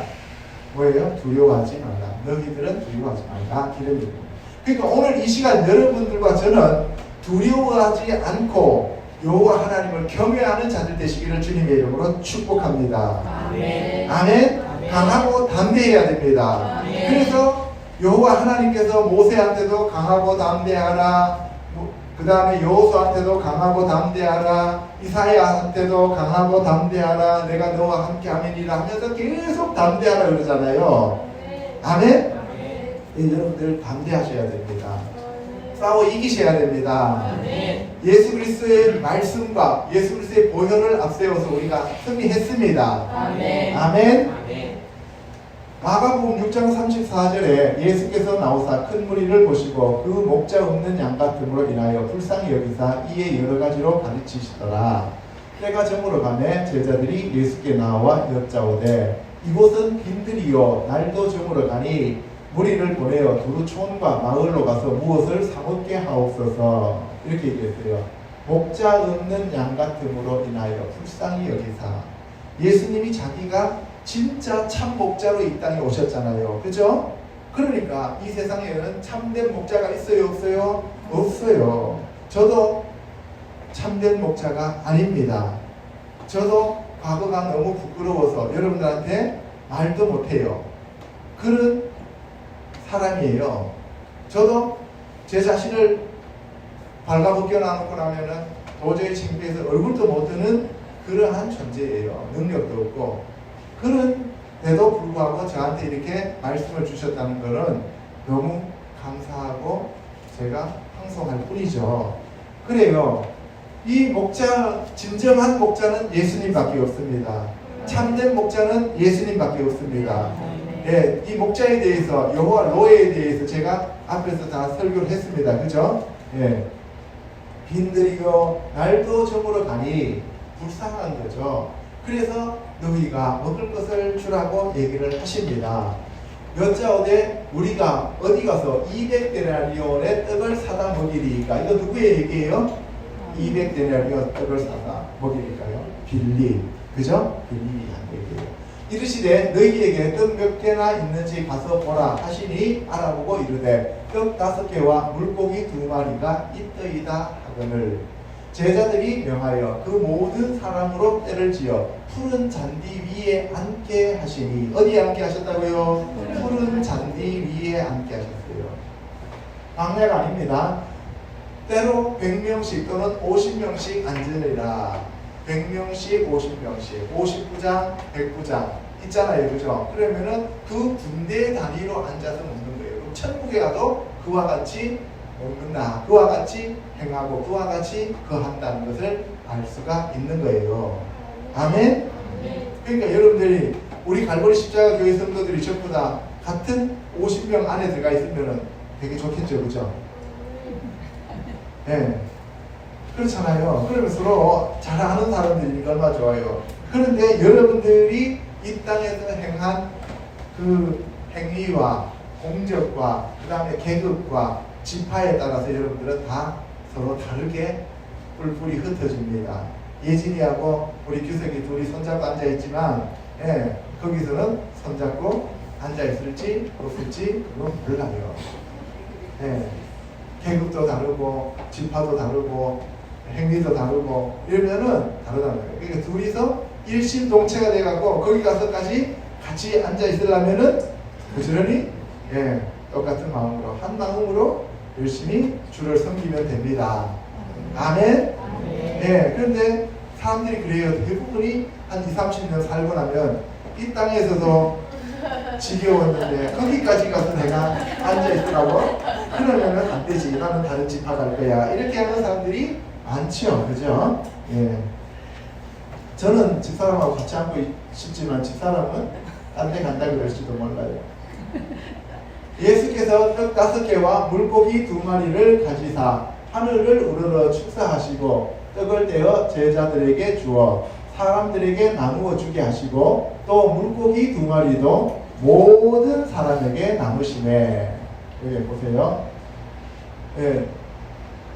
뭐예요? 두려워하지 말라. 너희들은 두려워하지 말라. 이런 얘기입니다. 그러니까 오늘 이 시간 여러분들과 저는 두려워하지 않고 여호와 하나님을 경외하는 자들 되시기를 주님의 이름으로 축복합니다. 아멘. 아멘. 강하고 담대해야 됩니다. 아멘. 그래서 여호와 하나님께서 모세한테도 강하고 담대하라. 그 다음에 여호수아한테도 강하고 담대하라. 이사야한테도 강하고 담대하라. 내가 너와 함께 하면이라 하면서 계속 담대하라 그러잖아요. 아멘? 네, 여러분들 담대하셔야 됩니다. 싸워 이기셔야 됩니다. 아멘. 예수 그리스도의 말씀과 예수 그리스도의 보혈을 앞세워서 우리가 승리했습니다. 아멘. 아멘? 아멘. 마가복음 6장 34절에 예수께서 나오사 큰 무리를 보시고 그 목자 없는 양 같음으로 인하여 불쌍히 여기사 이에 여러 가지로 가르치시더라. 때가 저물어 가매 제자들이 예수께 나와 여짜오되 이곳은 빈들이요 날도 저물어 가니 무리를 보내어 두루 촌과 마을로 가서 무엇을 사먹게 하옵소서. 이렇게 얘기했어요. 목자 없는 양 같음으로 인하여 불쌍히 여기사. 예수님이 자기가 진짜 참 목자로 이 땅에 오셨잖아요. 그죠? 그러니까 이 세상에는 참된 목자가 있어요, 없어요? 없어요. 저도 참된 목자가 아닙니다. 저도 과거가 너무 부끄러워서 여러분들한테 말도 못해요. 그런 사람이에요. 저도 제 자신을 발가벗겨 놔놓고 나면은 도저히 창피해서 얼굴도 못 드는 그러한 존재예요. 능력도 없고. 그런데도 불구하고 저한테 이렇게 말씀을 주셨다는 것은 너무 감사하고 제가 황송할 뿐이죠. 그래요. 이 목자, 진정한 목자는 예수님밖에 없습니다. 참된 목자는 예수님밖에 없습니다. 예, 이 목자에 대해서, 여호와 로에에 대해서 제가 앞에서 다 설교를 했습니다. 그죠? 예. 빈들이요 날도 저물어 가니 불쌍한 거죠. 그래서 너희가 먹을 것을 주라고 얘기를 하십니다. 여짜오되 우리가 어디 가서 200데나리온의 떡을 사다 먹이리까? 이거 누구의 얘기예요? 200데나리온 떡을 사다 먹이리까요? 빌리. 그죠? 빌리 한 얘기예요. 이르시되 너희에게 떡 몇 개나 있는지 가서 보라 하시니 알아보고 이르되 떡 5개와 물고기 2마리가 있더이다 하거늘. 제자들이 명하여 그 모든 사람으로 때를 지어 푸른 잔디 위에 앉게 하시니. 어디에 앉게 하셨다고요? 푸른 잔디 위에 앉게 하셨어요. 방해가 아닙니다. 때로 100명씩 또는 50명씩 앉으리라. 100명씩 50명씩 50부장 100부장 있잖아요. 그죠? 그러면은 그 군대 단위로 앉아서 먹는 거예요. 그럼 천국에 가도 그와 같이 먹는다, 그와 같이 행하고 그와 같이 거한다는 것을 알 수가 있는 거예요. 아멘? 그러니까 여러분들이 우리 갈보리 십자가 교회 성도들이 전부 다 같은 50명 안에 들어가 있으면 되게 좋겠죠. 그죠? 네. 그렇잖아요. 그러면 서로 잘 아는 사람들이니까 얼마나 좋아요. 그런데 여러분들이 이 땅에서 행한 그 행위와 공적과 그 다음에 계급과 지파에 따라서 여러분들은 다 서로 다르게 뿔뿔이 흩어집니다. 예진이하고 우리 규석이 둘이 손잡고 앉아있지만 거기서는 손잡고 앉아있을지 없을지 그건 몰라요. 계급도 다르고 지파도 다르고 행위도 다르고 이러면은 다르다는 거예요. 그러니까 둘이서 일심동체가 돼갖고 거기 가서까지 같이 앉아있으려면은 부지런히 똑같은 마음으로 한 마음으로 열심히 주를 섬기면 됩니다. 아멘? 그런데 사람들이 그래요. 대부분이 한 20-30년 살고 나면 이 땅에서도 지겨웠는데 거기까지 가서 내가 앉아있으라고? 그러면은 안 되지. 나는 다른 지파 갈 거야. 이렇게 하는 사람들이 많죠. 그죠? 저는 집사람하고 같이 앉고 싶지만 집사람은 딴 데 간다 그럴지도 몰라요. 예수께서 떡 5개와 물고기 2마리를 가지사 하늘을 우러러 축사하시고 떡을 떼어 제자들에게 주어 사람들에게 나누어 주게 하시고 또 물고기 2마리도 모든 사람에게 나누시매. 여기 보세요.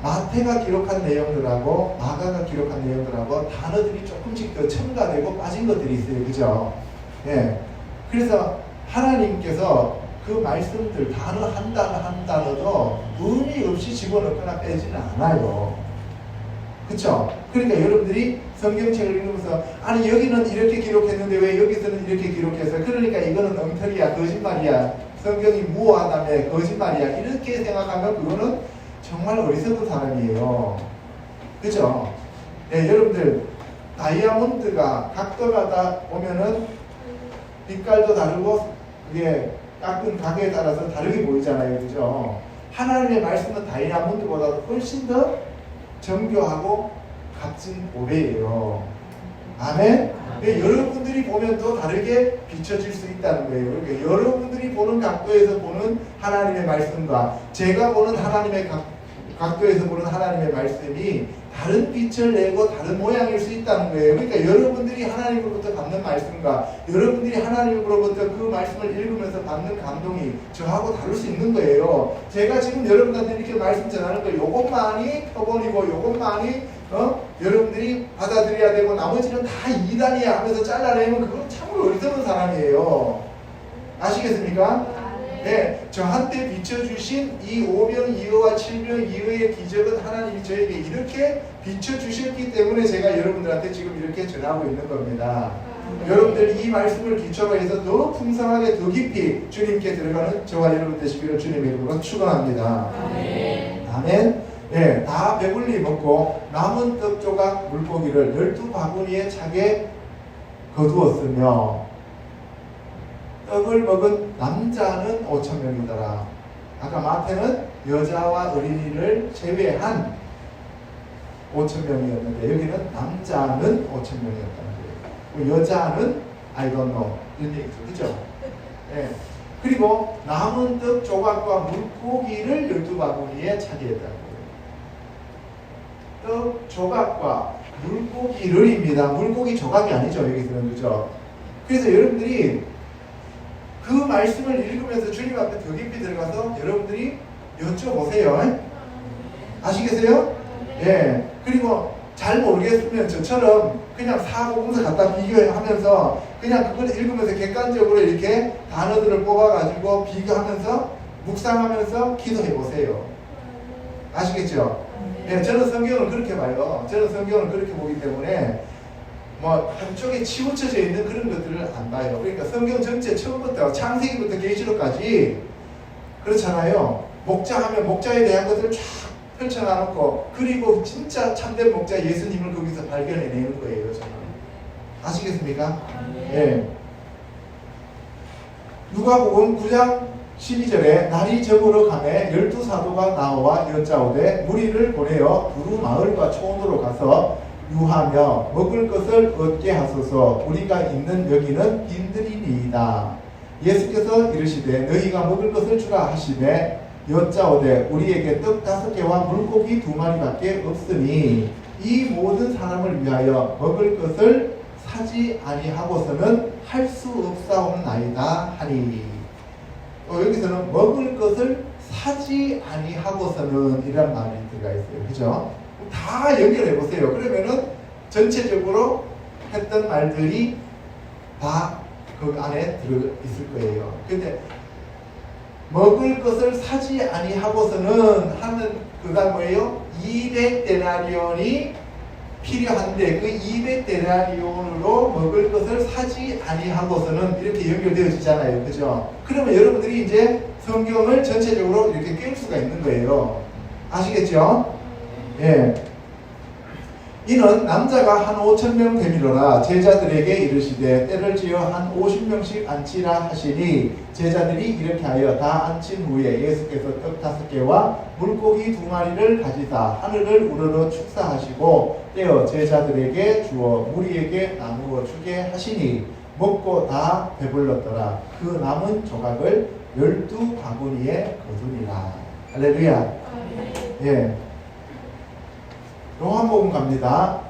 마태가 기록한 내용들하고 마가가 기록한 내용들하고 단어들이 조금씩 더 첨가되고 빠진 것들이 있어요. 그죠? 그래서 하나님께서 그 말씀들 단어 한 단어도 의미 없이 집어넣거나 빼지는 않아요. 그쵸? 그러니까 여러분들이 성경책을 읽으면서 아니 여기는 이렇게 기록했는데 왜 여기서는 이렇게 기록해서 그러니까 이거는 엉터리야, 거짓말이야, 성경이 무오하다며 거짓말이야 이렇게 생각하면 그거는 정말 어리석은 사람이에요. 그죠? 여러분들 다이아몬드가 각도마다 보면은 빛깔도 다르고 그게 깎은 가게에 따라서 다르게 보이잖아요. 그죠? 하나님의 말씀은 다이아몬드보다 훨씬 더 정교하고 값진 고래예요. 아멘? 여러분들이 보면 또 다르게 비춰질 수 있다는 거예요. 그러니까 여러분들이 보는 각도에서 보는 하나님의 말씀과 제가 보는 하나님의 각도에서 보는 하나님의 말씀이 다른 빛을 내고 다른 모양일 수 있다는 거예요. 그러니까 여러분들이 하나님으로부터 받는 말씀과 여러분들이 하나님으로부터 그 말씀을 읽으면서 받는 감동이 저하고 다를 수 있는 거예요. 제가 지금 여러분들한테 이렇게 말씀 전하는 거 요것만이 터본이고 요것만이 여러분들이 받아들여야 되고 나머지는 다 이단이야 하면서 잘라내면 그건 참으로 어리석은 사람이에요. 아시겠습니까? 네, 저한테 비춰주신 이 오병이어와 칠병이어의 기적은 하나님이 저에게 이렇게 비춰주셨기 때문에 제가 여러분들한테 지금 이렇게 전하고 있는 겁니다. 여러분들 이 말씀을 기초로 해서 더 풍성하게 더 깊이 주님께 들어가는 저와 여러분 되시기를 주님의 이름으로 축원합니다. 아멘. 네, 다 배불리 먹고 남은 떡 조각 물고기를 12바구니에 차게 거두었으며 떡을 먹은 남자는 5,000명이더라. 아까 마태는 여자와 어린이를 제외한 5,000명이었는데 여기는 남자는 5,000명이었다는 거예요. 여자는 I don't know 이런 얘기죠. 그죠? 네. 그리고 남은 떡 조각과 물고기를 12바구니에 차게 했다는 거예요. 떡 조각과 물고기를입니다. 물고기 조각이 아니죠. 여기서는. 그죠? 그래서 여러분들이 그 말씀을 읽으면서 주님 앞에 더 깊이 들어가서 여러분들이 여쭤보세요. 아시겠어요? 예. 그리고 잘 모르겠으면 저처럼 그냥 사고공사 갖다 비교하면서 그냥 그걸 읽으면서 객관적으로 이렇게 단어들을 뽑아가지고 비교하면서 묵상하면서 기도해보세요. 아시겠죠? 예, 저는 성경을 그렇게 봐요. 저는 성경을 그렇게 보기 때문에 뭐 한쪽에 치우쳐져 있는 그런 것들을 안 봐요. 그러니까 성경 전체 처음부터 창세기부터 계시록까지 그렇잖아요. 목자하면 목자에 대한 것들을 쫙 펼쳐놔놓고 그리고 진짜 참된 목자 예수님을 거기서 발견해내는 거예요. 저는. 아시겠습니까? 예. 누가복음 9장 12절에 날이 저물어 가매 12사도가 나와 여짜오되 무리를 보내어 두루 마을과 초원으로 가서 유하며 먹을 것을 얻게 하소서. 우리가 있는 여기는 빈들이니이다. 예수께서 이르시되 너희가 먹을 것을 주라 하시되 여짜오되 우리에게 떡 5개와 물고기 2마리밖에 없으니 이 모든 사람을 위하여 먹을 것을 사지 아니하고서는 할 수 없사옵나이다 하니. 여기서는 먹을 것을 사지 아니하고서는 이란 말이 들어가 있어요. 그죠? 다 연결해 보세요. 그러면은 전체적으로 했던 말들이 다 그 안에 들어 있을 거예요. 근데 먹을 것을 사지 아니하고서는 하는 그가 뭐예요? 200데나리온이 필요한데 그 200데나리온으로 먹을 것을 사지 아니하고서는 이렇게 연결되어지잖아요. 그죠? 그러면 여러분들이 이제 성경을 전체적으로 이렇게 깰 수가 있는 거예요. 아시겠죠? 예. 이는 남자가 한 5,000명 되미로라. 제자들에게 이르시되 때를 지어 한 50명씩 앉히라 하시니 제자들이 이렇게 하여 다 앉힌 후에 예수께서 떡 5개와 물고기 2마리를 가지사 하늘을 우러러 축사하시고 떼어 제자들에게 주어 무리에게 나누어 주게 하시니 먹고 다 배불렀더라. 그 남은 조각을 12바구니에 거두니라. 할렐루야. 예. 요한복음 갑니다.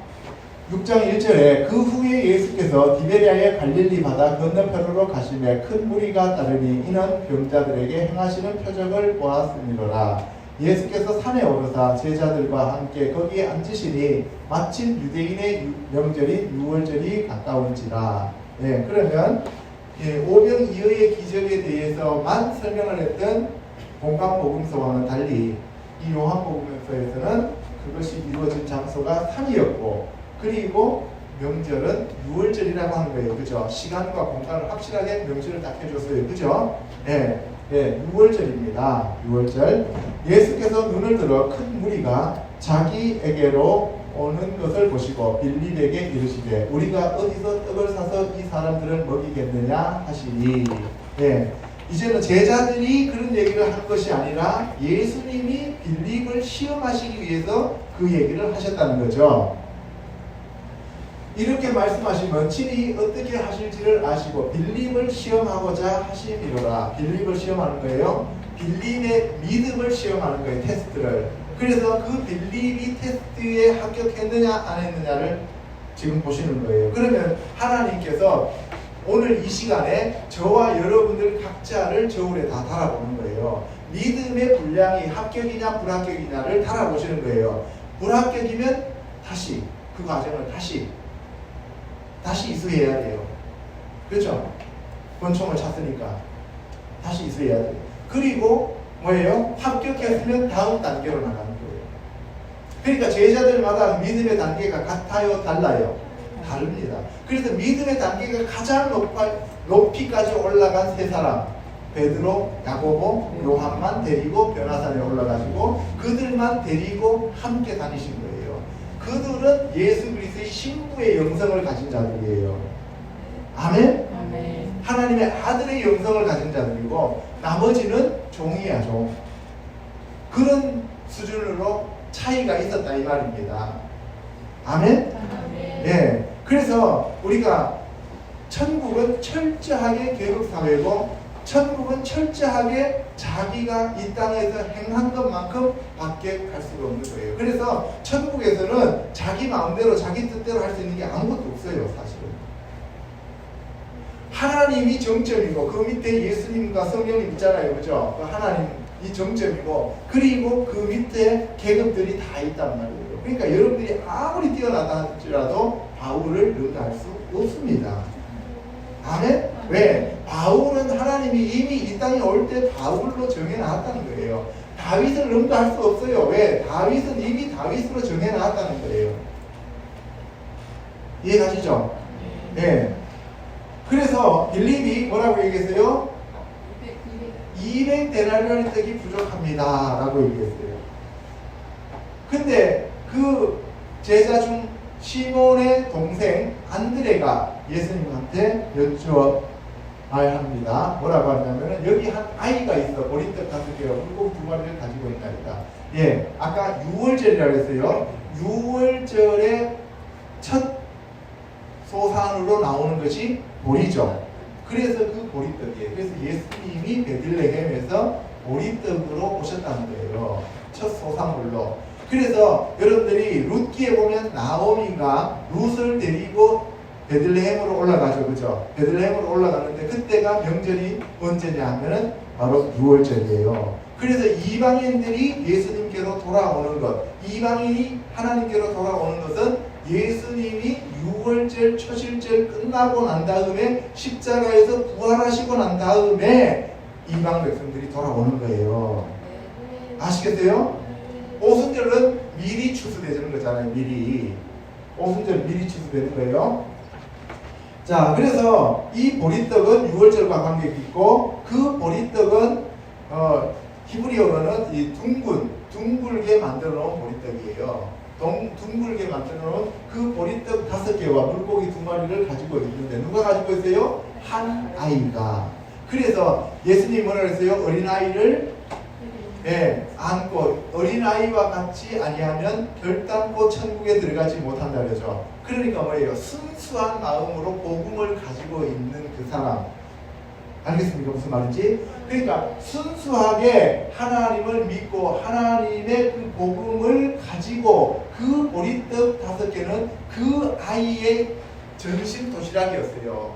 6장 1절에 그 후에 예수께서 디베리아의 갈릴리 바다 건너편으로 가시매 큰 무리가 따르니 이는 병자들에게 행하시는 표적을 보았음이로라. 예수께서 산에 오르사 제자들과 함께 거기에 앉으시니 마침 유대인의 명절인 유월절이 가까운지라. 예, 그러면 오병이어의 기적에 대해서만 설명을 했던 공강복음서와는 달리 이 요한복음서에서는 그것이 이루어진 장소가 산이었고 그리고 명절은 유월절이라고 하는 거예요. 그죠? 시간과 공간을 확실하게 명절을 딱 해줬어요. 그죠? 네, 네, 유월절입니다. 유월절. 예수께서 눈을 들어 큰 무리가 자기에게로 오는 것을 보시고 빌립에게 이르시되 우리가 어디서 떡을 사서 이 사람들을 먹이겠느냐 하시니. 네. 이제는 제자들이 그런 얘기를 한 것이 아니라 예수님이 빌립을 시험하시기 위해서 그 얘기를 하셨다는 거죠. 이렇게 말씀하시면 친히 어떻게 하실지를 아시고 빌립을 시험하고자 하심이로라. 빌립을 시험하는 거예요. 빌립의 믿음을 시험하는 거예요. 테스트를. 그래서 그 빌립이 테스트에 합격했느냐 안 했느냐를 지금 보시는 거예요. 그러면 하나님께서 오늘 이 시간에 저와 여러분들 각자를 저울에 다 달아보는 거예요. 믿음의 분량이 합격이냐 불합격이냐를 달아보시는 거예요. 불합격이면 다시 그 과정을 다시 이수해야 돼요. 그렇죠? 권총을 찼으니까 다시 이수해야 돼요. 그리고 뭐예요? 합격했으면 다음 단계로 나가는 거예요. 그러니까 제자들마다 믿음의 단계가 같아요? 달라요? 다릅니다. 그래서 믿음의 단계가 가장 높이까지 올라간 세 사람, 베드로, 야고보, 요한만 데리고 변화산에 올라가시고 그들만 데리고 함께 다니신 거예요. 그들은 예수 그리스도의 신부의 영성을 가진 자들이에요. 아멘? 아멘. 하나님의 아들의 영성을 가진 자들이고 나머지는 종이야, 종. 그런 수준으로 차이가 있었다 이 말입니다. 아멘? 아멘. 예. 그래서 우리가 천국은 철저하게 계급사회고 천국은 철저하게 자기가 이 땅에서 행한 것만큼 밖에 갈 수가 없는 거예요. 그래서 천국에서는 자기 마음대로 자기 뜻대로 할 수 있는 게 아무것도 없어요. 사실은 하나님이 정점이고 그 밑에 예수님과 성령님 있잖아요. 그죠? 그 하나님이 정점이고 그리고 그 밑에 계급들이 다 있단 말이에요. 그러니까 여러분들이 아무리 뛰어나다 할지라도 바울을 능가할 수 없습니다. 아멘? 왜? 바울은 하나님이 이미 이 땅에 올 때 바울로 정해놨다는 거예요. 다윗을 능가할 수 없어요. 왜? 다윗은 이미 다윗으로 정해놨다는 거예요. 이해가시죠? 네. 그래서 빌립이 뭐라고 얘기했어요? 200데나리온의 떡이 부족합니다 라고 얘기했어요. 근데 그 제자 중 시몬의 동생 안드레가 예수님한테 여쭈어야 합니다. 뭐라고 하냐면은 여기 한 아이가 있어. 보리떡 5개와 물고기 2마리를 가지고 있다니까. 예, 아까 6월절이라고 했어요. 6월절의 첫 소산으로 나오는 것이 보리죠. 그래서 그 보리떡이에요. 그래서 예수님이 베들레헴에서 보리떡으로 오셨다는 거예요. 첫 소산물로. 그래서 여러분들이 룻기에 보면 나오미가 룻을 데리고 베들레헴으로 올라가죠. 그죠? 베들레헴으로 올라가는데 그때가 명절이 언제냐 하면은 바로 6월절이에요. 그래서 이방인들이 예수님께로 돌아오는 것, 이방인이 하나님께로 돌아오는 것은 예수님이 6월절 초실절 끝나고 난 다음에 십자가에서 부활하시고 난 다음에 이방 백성들이 돌아오는 거예요. 아시겠어요? 오순절은 미리 추수되는 거잖아요. 미리. 오순절 미리 추수되는 거예요. 자, 그래서 이 보리떡은 6월절과 관계가 있고 그 보리떡은 히브리어로는 이 둥글게 만들어 놓은 보리떡이에요. 둥글게 만들어 놓은 그 보리떡 5개와 물고기 2마리를 가지고 있는데 누가 가지고 있어요? 한 아이가. 그래서 예수님이 뭐라 그랬어요? 어린아이를 안고 어린아이와 같이 아니하면 결단코 천국에 들어가지 못한다 그러죠. 그러니까 뭐예요? 순수한 마음으로 복음을 가지고 있는 그 사람. 알겠습니까? 무슨 말인지? 그러니까 순수하게 하나님을 믿고 하나님의 그 복음을 가지고 그 보리떡 5개는 그 아이의 전심 도시락이었어요.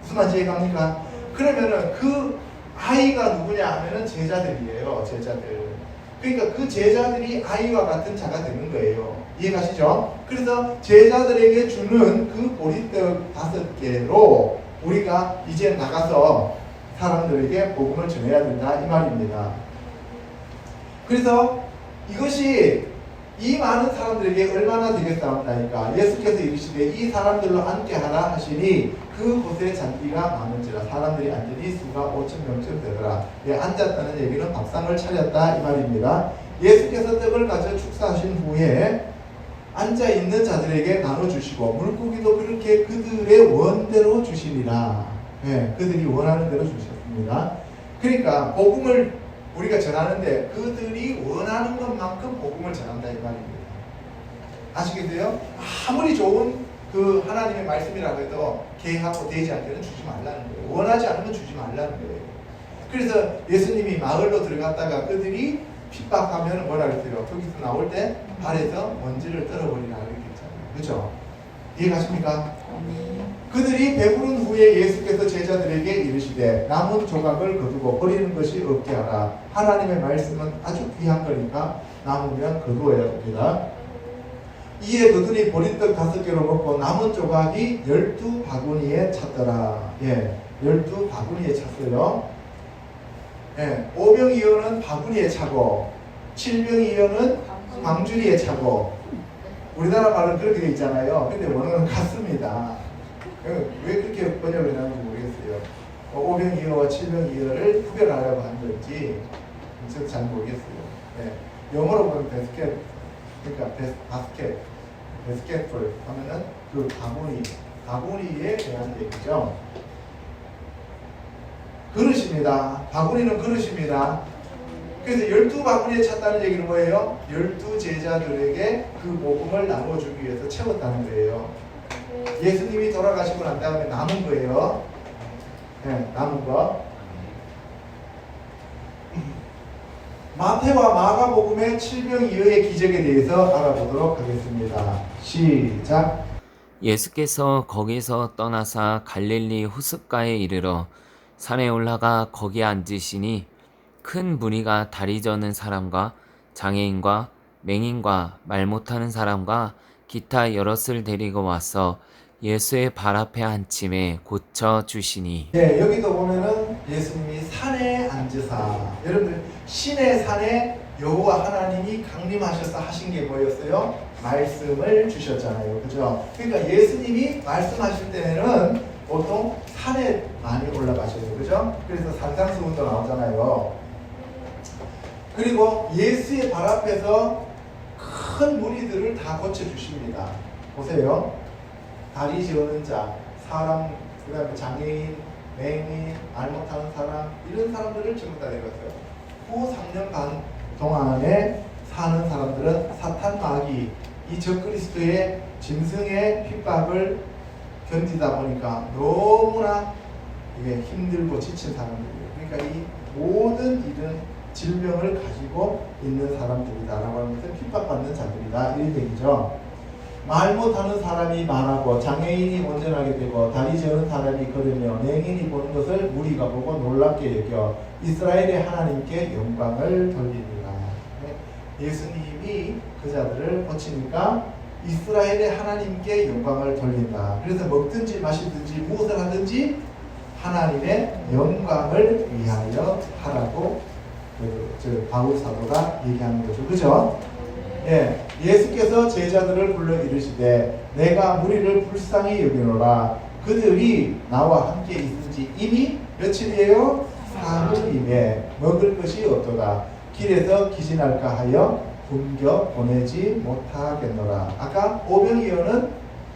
무슨 말인지 이해갑니까? 그러면은 그 아이가 누구냐 하면은 제자들이에요. 제자들. 그러니까 그 제자들이 아이와 같은 자가 되는 거예요. 이해가시죠? 그래서 제자들에게 주는 그 보리떡 5개로 우리가 이제 나가서 사람들에게 복음을 전해야 된다 이 말입니다. 그래서 이것이 이 많은 사람들에게 얼마나 되겠사옵나이까. 예수께서 이르시되 이 사람들로 앉게 하라 하시니 그곳에 잔디가 많은지라 사람들이 앉으니 수가 5,000명쯤 되더라. 예, 앉았다는 얘기는 밥상을 차렸다 이 말입니다. 예수께서 떡을 가져 축사하신 후에 앉아있는 자들에게 나눠주시고 물고기도 그렇게 그들의 원대로 주시니라. 예, 그들이 원하는 대로 주셨습니다. 그러니까 복음을 우리가 전하는데 그들이 원하는 것만큼 복음을 전한다 이 말입니다. 아시겠어요? 아무리 좋은 그 하나님의 말씀이라고 해도 개하고 되지 않게는 주지 말라는 거예요. 원하지 않으면 주지 말라는 거예요. 그래서 예수님이 마을로 들어갔다가 그들이 핍박하면 뭐라 그랬어요? 거기서 나올 때 발에서 먼지를 떨어버리라 그랬잖아요. 그죠? 이해가십니까? 그들이 배부른 후에 예수께서 제자들에게 이르시되 남은 조각을 거두고 버리는 것이 없게 하라. 하나님의 말씀은 아주 귀한 거니까 남으면 거두어야 합니다. 이에 그들이 버린 떡 5개로 먹고 남은 조각이 12바구니에 찼더라. 예, 12바구니에 찼어요. 예, 5병이어는 바구니에 차고 7병이어는 광주리에 차고 우리나라 말은 그렇게 돼 있잖아요. 근데 원어는 같습니다. 왜 그렇게 번역을 했는지 모르겠어요. 5병이어와 7병이어를 구별하려고 한 건지 저도 잘 모르겠어요. 예, 영어로 보면 베스켓, 그러니까 베스켓풀 하면은 그 바구니에 대한 얘기죠. 그릇입니다. 바구니는 그릇입니다. 그래서 12바구니에 찼다는 얘기는 뭐예요? 12제자들에게 그 복음을 나눠주기 위해서 채웠다는 거예요. 예수님이 돌아가시고 난 다음에 남은 거예요. 네, 남은 거. 마태와 마가복음의 7병이어의 기적에 대해서 알아보도록 하겠습니다. 시작. 예수께서 거기서 떠나사 갈릴리 호숫가에 이르러 산에 올라가 거기 앉으시니 큰 무리가 다리 저는 사람과 장애인과 맹인과 말 못하는 사람과 기타 여럿을 데리고 와서 예수의 발 앞에 앉힘에 고쳐 주시니. 네, 여기도 보면은 예수님이 산에 앉으사, 여러분들 신의 산에 여호와 하나님이 강림하셔서 하신 게 뭐였어요? 말씀을 주셨잖아요. 그죠? 그러니까 예수님이 말씀하실 때는 보통 산에 많이 올라가셔요. 그죠? 그래서 산상수훈도 나오잖아요. 그리고 예수의 발 앞에서 큰 무리들을 다 고쳐주십니다. 보세요. 다리 저는 자, 사람, 그 다음에 장애인, 맹인, 말 못하는 사람, 이런 사람들을 전부 다 데려갔어요. 후 3년 반 동안에 사는 사람들은 사탄 마귀, 이 적그리스도의 짐승의 핍박을 견디다 보니까 너무나 이게 힘들고 지친 사람들이에요. 그러니까 이 모든 이런 질병을 가지고 있는 사람들이다라고 하는 것은 핍박받는 자들이다, 이런 얘기죠. 말 못하는 사람이 말하고 장애인이 온전하게 되고 다리 저는 사람이 걸으며 맹인이 보는 것을 무리가 보고 놀랍게 여겨 이스라엘의 하나님께 영광을 돌립니다. 예수님이 그 자들을 고치니까 이스라엘의 하나님께 영광을 돌린다. 그래서 먹든지 마시든지 무엇을 하든지 하나님의 영광을 위하여 하라고 바울 사도가 얘기하는 거죠. 그죠? 예, 예수께서 제자들을 불러 이르시되 내가 무리를 불쌍히 여기노라. 그들이 나와 함께 있은지 이미 며칠이에요? 사흘임에 먹을 것이 없도다. 길에서 기진할까 하여 굶겨 보내지 못하겠노라. 아까 오병이어는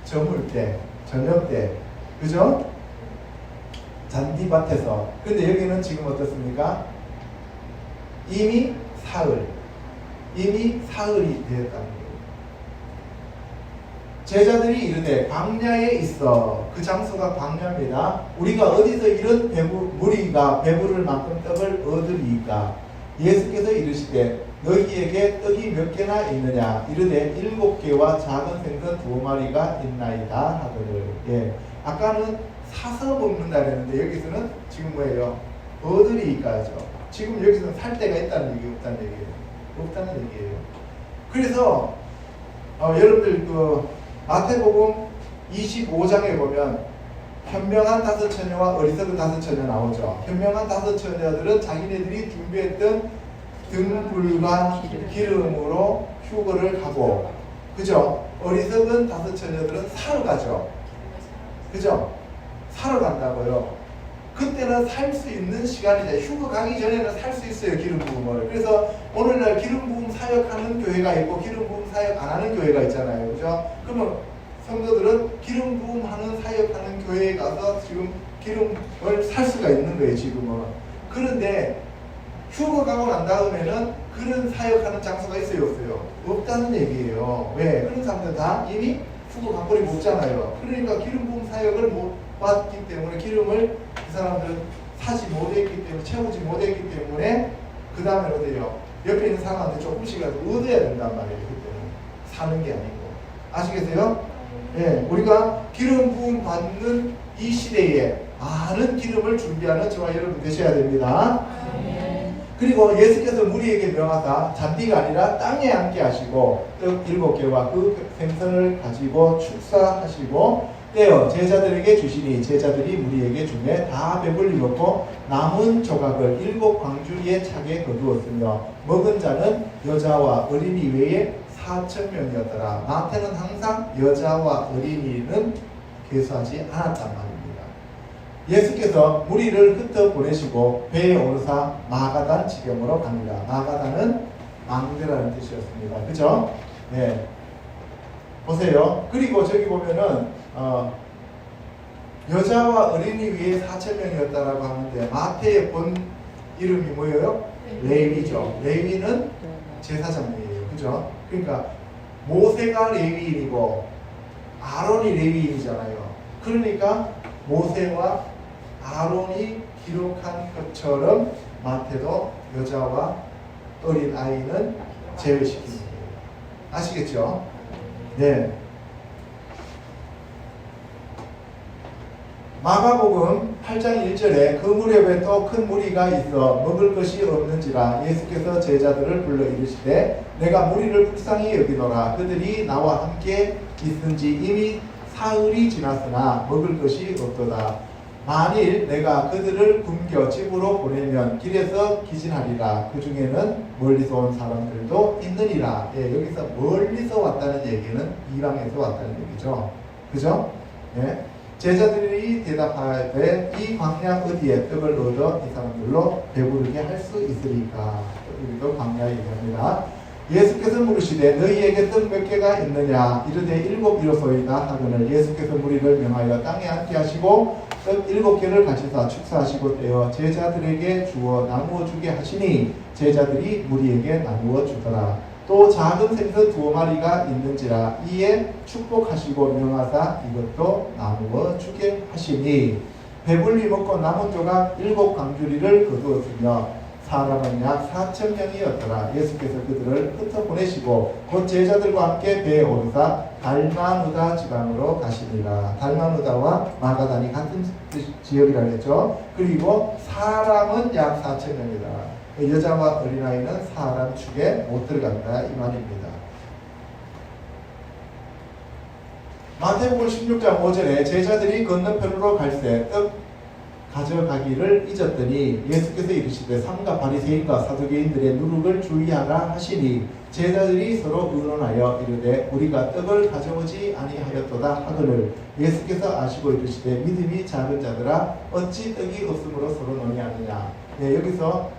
저물 때, 저녁 때, 그죠? 잔디밭에서. 근데 여기는 지금 어떻습니까? 이미 사흘이 되었다는 거예요. 제자들이 이르되 광야에 있어. 그 장소가 광야입니다. 우리가 어디서 이런 무리가 배부를 만큼 떡을 얻으리이까? 예수께서 이르시되 너희에게 떡이 몇 개나 있느냐? 이르되 7개와 작은 생선 2마리가 있나이다 하거늘. 예, 아까는 사서 먹는다 그랬는데 여기서는 지금 뭐예요? 얻으리이까죠. 지금 여기서는 살 때가 있다는 얘기, 없다는 얘기예요. 없다는 얘기예요. 그래서 여러분들 그 마태복음 25장에 보면 현명한 5처녀와 어리석은 5처녀 나오죠. 현명한 5처녀들은 자기네들이 준비했던 등불과 기름으로 휴거를 가고, 그죠? 어리석은 5처녀들은 사러 가죠. 그죠? 사러 간다고요. 그때는 살 수 있는 시간이죠. 휴거 가기 전에는 살 수 있어요, 기름 부음을. 그래서 오늘날 기름 부음 사역하는 교회가 있고 기름 부음 사역 안 하는 교회가 있잖아요. 그죠? 그러면 성도들은 기름 부음 하는 사역하는 교회에 가서 지금 기름을 살 수가 있는 거예요, 지금은. 그런데 휴거 가고 난 다음에는 그런 사역하는 장소가 있어요, 없어요? 없다는 얘기예요. 왜? 그런 사람들 다 이미 휴거 가버리고 없잖아요. 그러니까 기름 부음 사역을 못 받기 때문에 기름을 그 사람들은 사지 못했기 때문에, 채우지 못했기 때문에 그 다음에 어때요? 옆에 있는 사람한테 조금씩이라도 얻어야 된단 말이에요. 그때는 사는 게 아니고. 아시겠어요? 예, 우리가 기름 부음 받는 이 시대에 많은 기름을 준비하는 저와 여러분 되셔야 됩니다. 그리고 예수께서 무리에게 명하사 잔디가 아니라 땅에 앉게 하시고 떡 7개와 그 생선을 가지고 축사하시고 떼어 제자들에게 주시니 제자들이 무리에게 주매 다 배불리 먹고 남은 조각을 7 광주리에 차게 거두었으며 먹은 자는 여자와 어린이 외에 4,000명이었더라. 마태는 항상 여자와 어린이는 계수하지 않았단 말입니다. 예수께서 무리를 흩어 보내시고 배에 오르사 마가단 지경으로 갑니다. 마가단은 망대라는 뜻이었습니다. 그죠? 네. 보세요. 그리고 저기 보면은 여자와 어린이 위에 4,000명이었다라고 하는데 마태의 본 이름이 뭐예요? 레위죠. 레위는 제사장이에요. 그죠? 그러니까 모세가 레위인이고 아론이 레위인이잖아요. 그러니까 모세와 아론이 기록한 것처럼 마태도 여자와 어린 아이는 제외시키는 거예요. 아시겠죠? 네. 마가복음 8장 1절에 그 무렵에 또 큰 무리가 있어 먹을 것이 없는지라 예수께서 제자들을 불러 이르시되 내가 무리를 불쌍히 여기노라. 그들이 나와 함께 있은지 이미 사흘이 지났으나 먹을 것이 없도다. 만일 내가 그들을 굶겨 집으로 보내면 길에서 기진하리라. 그 중에는 멀리서 온 사람들도 있느니라. 예, 여기서 멀리서 왔다는 얘기는 이방에서 왔다는 얘기죠. 그죠? 예. 제자들이 대답하되 이 광야 어디에 떡을 얻어 이 사람들로 배부르게 할 수 있으리까. 여기도 광야 얘기합니다. 예수께서 물으시되 너희에게 떡 몇 개가 있느냐. 이르되 7 이로소이다 하거늘 예수께서 무리를 명하여 땅에 앉게 하시고 떡 7개를 가지사 축사하시고 떼어 제자들에게 주어 나누어 주게 하시니 제자들이 무리에게 나누어 주더라. 또 작은 생선 2마리가 있는지라 이에 축복하시고 명하사 이것도 나누어 주게 하시니 배불리 먹고 남은 조각 7 광주리를 거두었으며 사람은 약 4,000명이었더라. 예수께서 그들을 흩어 보내시고 곧 제자들과 함께 배에 오르사 달마누다 지방으로 가시니라. 달마누다와 마가단이 같은 지역이라고 했죠. 그리고 사람은 약 4,000명이다. 여자와 어린아이는 사람 축에 못 들어간다 이 말입니다. 마태복음 16장 5절에 제자들이 건너편으로 갈새 떡 가져가기를 잊었더니 예수께서 이르시되 삼가 바리새인과 사두개인들의 누룩을 주의하라 하시니 제자들이 서로 의논하여 이르되 우리가 떡을 가져오지 아니하였도다 하거늘 예수께서 아시고 이르시되 믿음이 작은 자들아 어찌 떡이 없으므로 서로 논의하느냐. 네, 여기서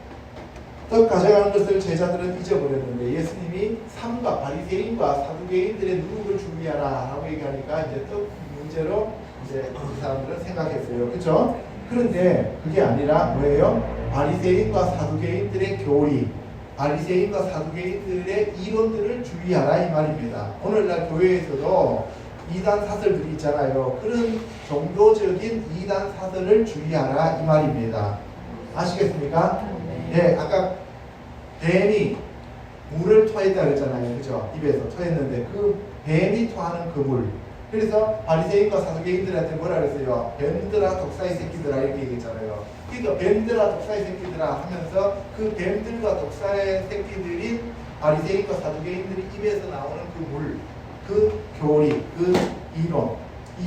떡 가져가는 것을 제자들은 잊어버렸는데 예수님이 삼가 바리새인과 사두개인들의 누룩을 준비하라 라고 얘기하니까 이제 떡 문제로 이제 이 사람들은 생각했어요. 그렇죠? 그런데 그게 아니라 뭐예요? 바리새인과 사두개인들의 교리, 바리새인과 사두개인들의 이론들을 주의하라 이 말입니다. 오늘날 교회에서도 이단 사설들이 있잖아요. 그런 종교적인 이단 사설을 주의하라 이 말입니다. 아시겠습니까? 예, 아까 뱀이 물을 토했다 그랬잖아요. 그죠? 입에서 토했는데 그 뱀이 토하는 그 물. 그래서 바리새인과 사두개인들한테 뭐라 그랬어요? 뱀들아 독사의 새끼들아 이렇게 얘기했잖아요. 그러니까 뱀들아 독사의 새끼들아 하면서 그 뱀들과 독사의 새끼들이 바리새인과 사두개인들이 입에서 나오는 그 물, 그 교리, 그 이론,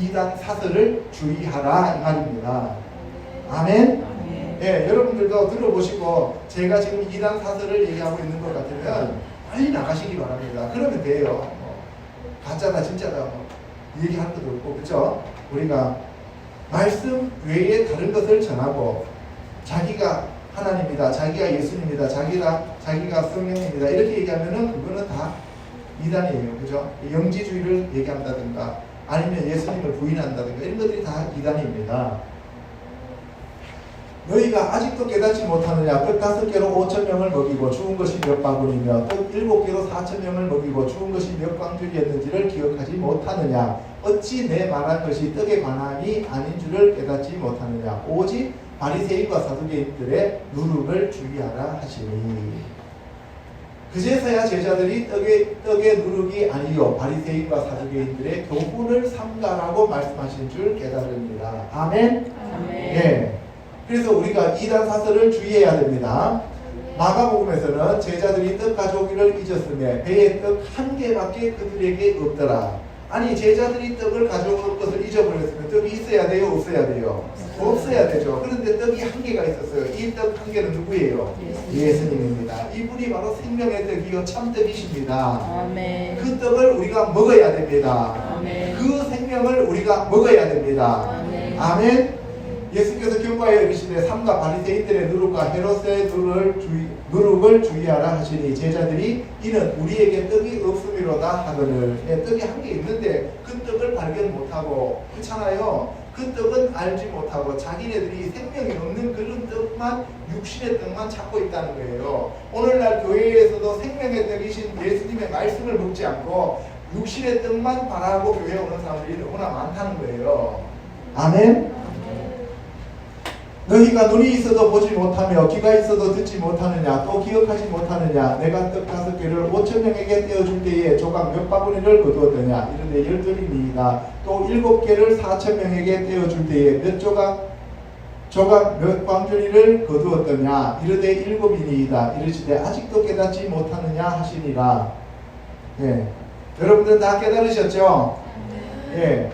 이단 사설을 주의하라 이 말입니다. 아멘? 예, 여러분들도 들어보시고 제가 지금 이단 사설을 얘기하고 있는 것 같으면 빨리 나가시기 바랍니다. 그러면 돼요. 가짜다 진짜다 얘기할 것도 없고, 그렇죠? 우리가 말씀 외에 다른 것을 전하고 자기가 하나님이다, 자기가 예수님이다, 자기가 성령입니다 이렇게 얘기하면은 그거는 다 이단이에요. 그죠? 영지주의를 얘기한다든가 아니면 예수님을 부인한다든가 이런 것들이 다 이단입니다. 너희가 아직도 깨닫지 못하느냐. 떡 5개로 5,000명을 먹이고 죽은 것이 몇 바구니며 떡 7개로 4,000명을 먹이고 죽은 것이 몇 광주리였는지를 기억하지 못하느냐. 어찌 내 말한 것이 떡에 관함이 아닌 줄을 깨닫지 못하느냐. 오직 바리새인과 사두개인들의 누룩을 주의하라 하시니. 그제서야 제자들이 떡의 누룩이 아니요 바리새인과 사두개인들의 교훈을 삼가라고 말씀하신 줄 깨달습니다. 아멘. 네. 그래서 우리가 이단 사설을 주의해야 됩니다. 마가복음에서는 제자들이 떡 가져오기를 잊었으며 배에 떡 한 개밖에 그들에게 없더라. 아니 제자들이 떡을 가져올 것을 잊어버렸으면 떡이 있어야 돼요? 없어야 돼요? 없어야 되죠. 그런데 떡이 한 개가 있었어요. 이 떡 한 개는 누구예요? 예수님입니다. 이분이 바로 생명의 떡이요 참떡이십니다. 아멘. 그 떡을 우리가 먹어야 됩니다. 아멘. 그 생명을 우리가 먹어야 됩니다. 아멘. 아멘. 예수께서 경과에 이르시되 삼가 바리새인들의 누룩과 헤롯의 누룩을 주의하라 하시니 제자들이 이는 우리에게 떡이 없음이로다 하거늘. 떡이 한 개 있는데 그 떡을 발견 못하고 그렇잖아요. 그 떡은 알지 못하고 자기네들이 생명이 없는 그런 떡만 육신의 떡만 찾고 있다는 거예요. 오늘날 교회에서도 생명의 떡이신 예수님의 말씀을 먹지 않고 육신의 떡만 바라고 교회에 오는 사람들이 너무나 많다는 거예요. 아멘. 너희가 눈이 있어도 보지 못하며 귀가 있어도 듣지 못하느냐 또 기억하지 못하느냐 내가 떡 5개를 5,000명에게 떼어줄 때에 조각 몇 바구니를 거두었더냐 이런데 12이니이다. 또 7개를 4,000명에게 떼어줄 때에 몇 조각 몇 광주리를 거두었더냐 이르되 7이니이다. 이르시되 아직도 깨닫지 못하느냐 하시니라. 예. 여러분들 다 깨달으셨죠? 예.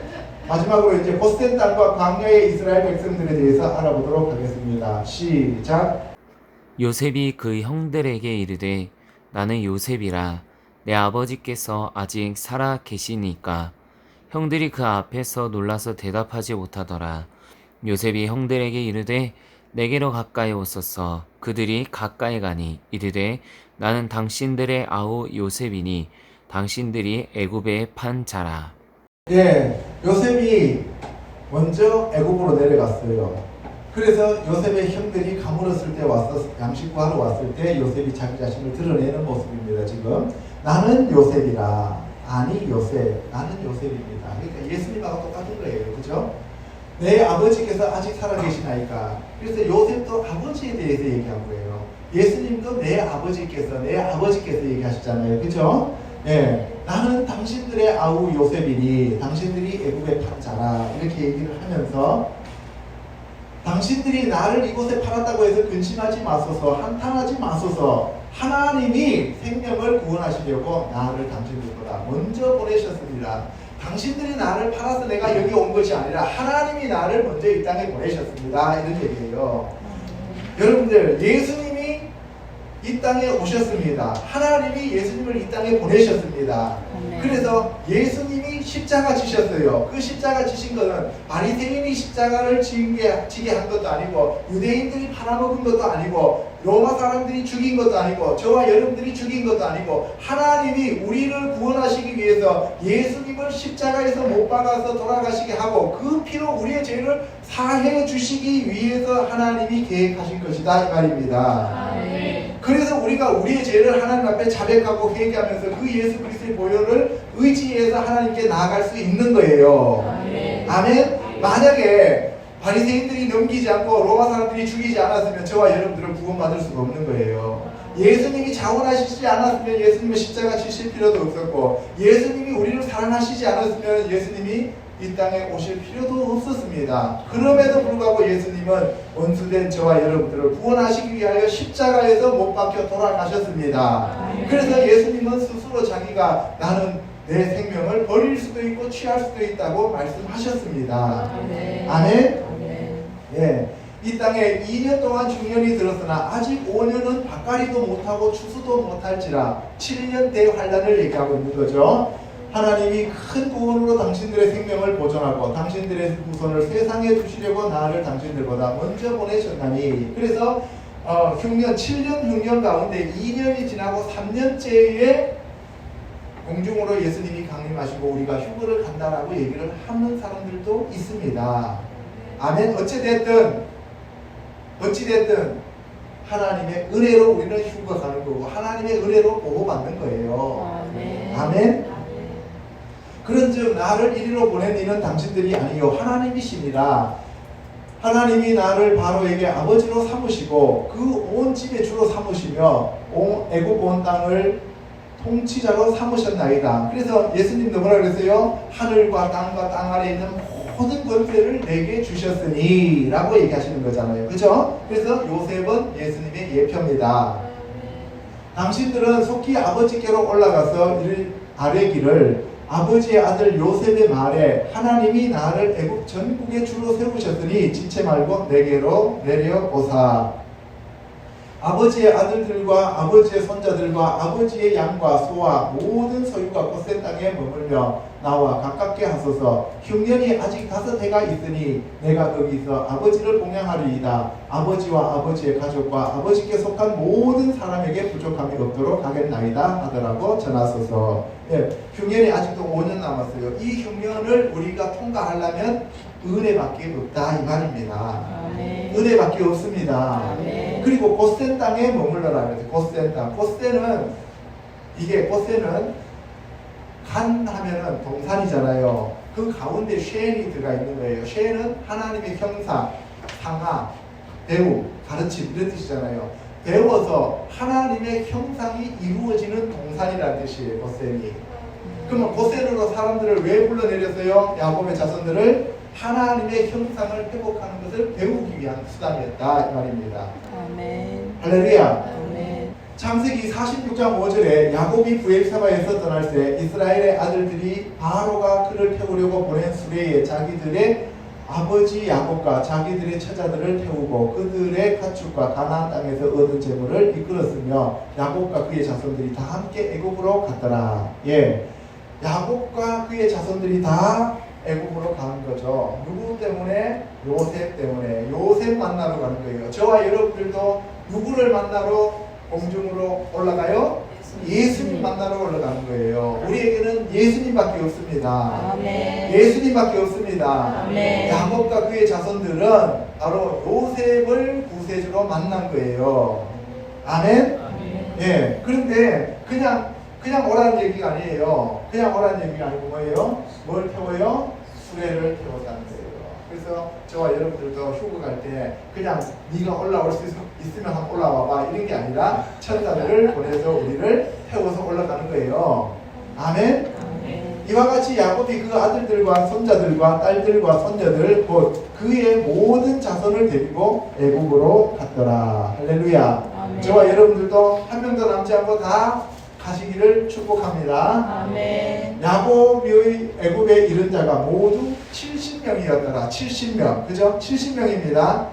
마지막으로 이제 곧센 땅과 광야의 이스라엘 백성들에 대해서 알아보도록 하겠습니다. 시작. 요셉이 그 형들에게 이르되 나는 요셉이라 내 아버지께서 아직 살아 계시니까. 형들이 그 앞에서 놀라서 대답하지 못하더라. 요셉이 형들에게 이르되 내게로 가까이 오소서. 그들이 가까이 가니 이르되 나는 당신들의 아우 요셉이니 당신들이 애굽에 판 자라. 예, 요셉이 먼저 애굽으로 내려갔어요. 그래서 요셉의 형들이 가물었을 때 양식 구하러 왔을 때 요셉이 자기 자신을 드러내는 모습입니다. 지금 나는 요셉이라. 아니 요셉, 나는 요셉입니다. 그러니까 예수님하고 똑같은 거예요. 그죠? 내 아버지께서 아직 살아계시나이까. 그래서 요셉도 아버지에 대해서 얘기한 거예요. 예수님도 내 아버지께서 얘기하시잖아요. 그죠? 예, 나는 당신들의 아우 요셉이니 당신들이 애굽에 판 자라 이렇게 얘기를 하면서 당신들이 나를 이곳에 팔았다고 해서 근심하지 마소서 한탄하지 마소서 하나님이 생명을 구원하시려고 나를 당신들보다 먼저 보내셨습니다. 당신들이 나를 팔아서 내가 여기 온 것이 아니라 하나님이 나를 먼저 이 땅에 보내셨습니다. 이런 얘기예요. 여러분들 예수님이 이 땅에 오셨습니다. 하나님이 예수님을 이 땅에 보내셨습니다. 그래서 예수님이 십자가 지셨어요. 그 십자가 지신 것은 바리새인이 십자가를 지게 한 것도 아니고 유대인들이 팔아먹은 것도 아니고 로마 사람들이 죽인 것도 아니고 저와 여러분들이 죽인 것도 아니고 하나님이 우리를 구원하시기 위해서 예수님을 십자가에서 못 박아서 돌아가시게 하고 그 피로 우리의 죄를 사해 주시기 위해서 하나님이 계획하신 것이다 이 말입니다. 그래서 우리가 우리의 죄를 하나님 앞에 자백하고 회개하면서 그 예수 그리스도의 보혈을 의지해서 하나님께 나아갈 수 있는 거예요. 아멘. 만약에 바리새인들이 넘기지 않고 로마 사람들이 죽이지 않았으면 저와 여러분들은 구원받을 수가 없는 거예요. 예수님이 자원하시지 않았으면 예수님은 십자가 지실 필요도 없었고 예수님이 우리를 사랑하시지 않았으면 예수님이 이 땅에 오실 필요도 없었습니다. 그럼에도 불구하고 예수님은 원수된 저와 여러분들을 구원하시기 위하여 십자가에서 못 박혀 돌아가셨습니다. 그래서 예수님은 스스로 자기가 나는 내 생명을 버릴 수도 있고 취할 수도 있다고 말씀하셨습니다. 아멘. 예, 이 땅에 2년 동안 중년이 들었으나 아직 5년은 밭갈이도 못하고 추수도 못할지라 7년 대환란을 얘기하고 있는 거죠. 하나님이 큰 구원으로 당신들의 생명을 보존하고 당신들의 후손을 세상에 두시려고 나를 당신들보다 먼저 보내셨나니. 그래서 7년 흉년 가운데 2년이 지나고 3년째에 공중으로 예수님이 강림하시고 우리가 휴거를 간다라고 얘기를 하는 사람들도 있습니다. 아멘. 어찌됐든 하나님의 은혜로 우리는 휴거 가는 거고 하나님의 은혜로 보호받는 거예요. 아멘. 그런즉 나를 이리로 보낸 이는 당신들이 아니요 하나님이시니라. 하나님이 나를 바로에게 아버지로 삼으시고 그 온 집의 주로 삼으시며 애굽 온 땅을 통치자로 삼으셨나이다. 그래서 예수님도 뭐라 그랬어요? 하늘과 땅과 땅 아래에 있는 모든 권세를 내게 주셨으니 라고 얘기하시는 거잖아요. 그죠? 그래서 요셉은 예수님의 예표입니다. 당신들은 속히 아버지께로 올라가서 이를 아뢰기를 아버지의 아들 요셉의 말에 하나님이 나를 애굽 전국의 주로 세우셨으니 지체 말고 내게로 내려오사. 아버지의 아들들과 아버지의 손자들과 아버지의 양과 소와 모든 소유가 곧센 땅에 머물며 나와 가깝게 하소서. 흉년이 아직 5해가 있으니 내가 거기서 아버지를 공양하리이다. 아버지와 아버지의 가족과 아버지께 속한 모든 사람에게 부족함이 없도록 하겠나이다 하더라고 전하소서. 예, 흉년이 아직도 5년 남았어요. 이 흉년을 우리가 통과하려면 은혜밖에 없다 이 말입니다. 아멘. 은혜밖에 없습니다. 아멘. 그리고 곧센 땅에 머물러라 그랬어요. 곧센 땅. 곧센은 간 하면은 동산이잖아요. 그 가운데 쉐인이 들어가 있는 거예요. 쉐인은 하나님의 형상, 상하, 배우, 가르침 이런 뜻이잖아요. 배워서 하나님의 형상이 이루어지는 동산이라는 뜻이에요. 곧센이. 그러면 곧센으로 사람들을 왜 불러내렸어요? 야곱의 자손들을 하나님의 형상을 회복하는 것을 배우기 위한 수단이었다 이 말입니다. 아멘. 할렐루야. 아멘. 창세기 46장 5절에 야곱이 브엘사바에서 떠날 때 이스라엘의 아들들이 바로가 그를 태우려고 보낸 수레에 자기들의 아버지 야곱과 자기들의 처자들을 태우고 그들의 가축과 가나안 땅에서 얻은 재물을 이끌었으며 야곱과 그의 자손들이 다 함께 애굽으로 갔더라. 예, 야곱과 그의 자손들이 다 애굽으로 가는 거죠. 누구 때문에? 요셉 때문에. 요셉 만나러 가는 거예요. 저와 여러분들도 누구를 만나러 공중으로 올라가요? 예수님 만나러 올라가는 거예요. 우리에게는 예수님밖에 없습니다. 아멘. 예수님밖에 없습니다. 아멘. 야곱과 그의 자손들은 바로 요셉을 구세주로 만난 거예요. 아멘? 예. 그런데 그냥 오라는 얘기가 아니에요. 그냥 오라는 얘기가 아니고 뭐예요? 뭘 태워요? 수레를 태웠다는 거예요. 그래서 저와 여러분들도 휴가 갈 때 그냥 네가 올라올 수 있으면 한번 올라와봐 이런 게 아니라 천사들을 보내서 우리를 태워서 올라가는 거예요. 아멘? 이와 같이 야곱이 그 아들들과 손자들과 딸들과 손녀들 곧 그의 모든 자손을 데리고 애굽으로 갔더라. 할렐루야. 아멘. 저와 여러분들도 한 명도 남지 않고 다 가시기를 축복합니다. 아멘. 야곱의 애굽에 이른 자가 모두 70명이었더라. 70명. 그죠? 70명입니다.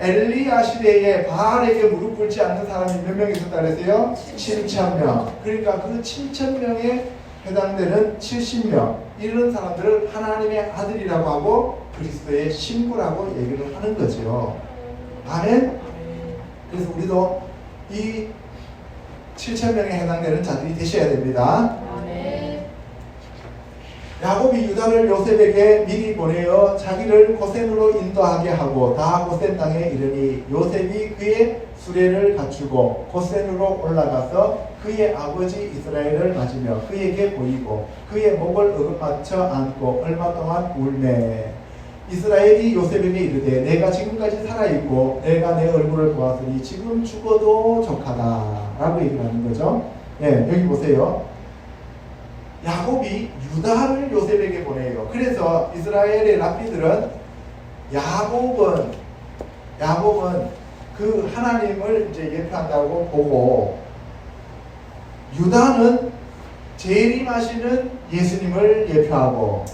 엘리야 시대에 바알에게 무릎 꿇지 않는 사람이 몇 명 있었다 그랬어요? 7,000명. 그러니까 그 7,000명에 해당되는 70명. 이런 사람들을 하나님의 아들이라고 하고 그리스도의 신부라고 얘기를 하는 거죠. 아멘? 그래서 우리도 이 7,000명에 해당되는 자들이 되셔야 됩니다. 아멘. 야곱이 유다를 요셉에게 미리 보내어 자기를 고센으로 인도하게 하고 다 고센 땅에 이르니 요셉이 그의 수레를 갖추고 고센으로 올라가서 그의 아버지 이스라엘을 맞으며 그에게 보이고 그의 목을 어긋맞춰 안고 얼마 동안 울매. 이스라엘이 요셉에게 이르되 내가 지금까지 살아있고 내가 내 얼굴을 보았으니 지금 죽어도 족하다 라고 얘기를 하는 거죠. 네, 여기 보세요. 야곱이 유다를 요셉에게 보내요. 그래서 이스라엘의 랍비들은 야곱은 그 하나님을 이제 예표한다고 보고 유다는 재림하시는 예수님을 예표하고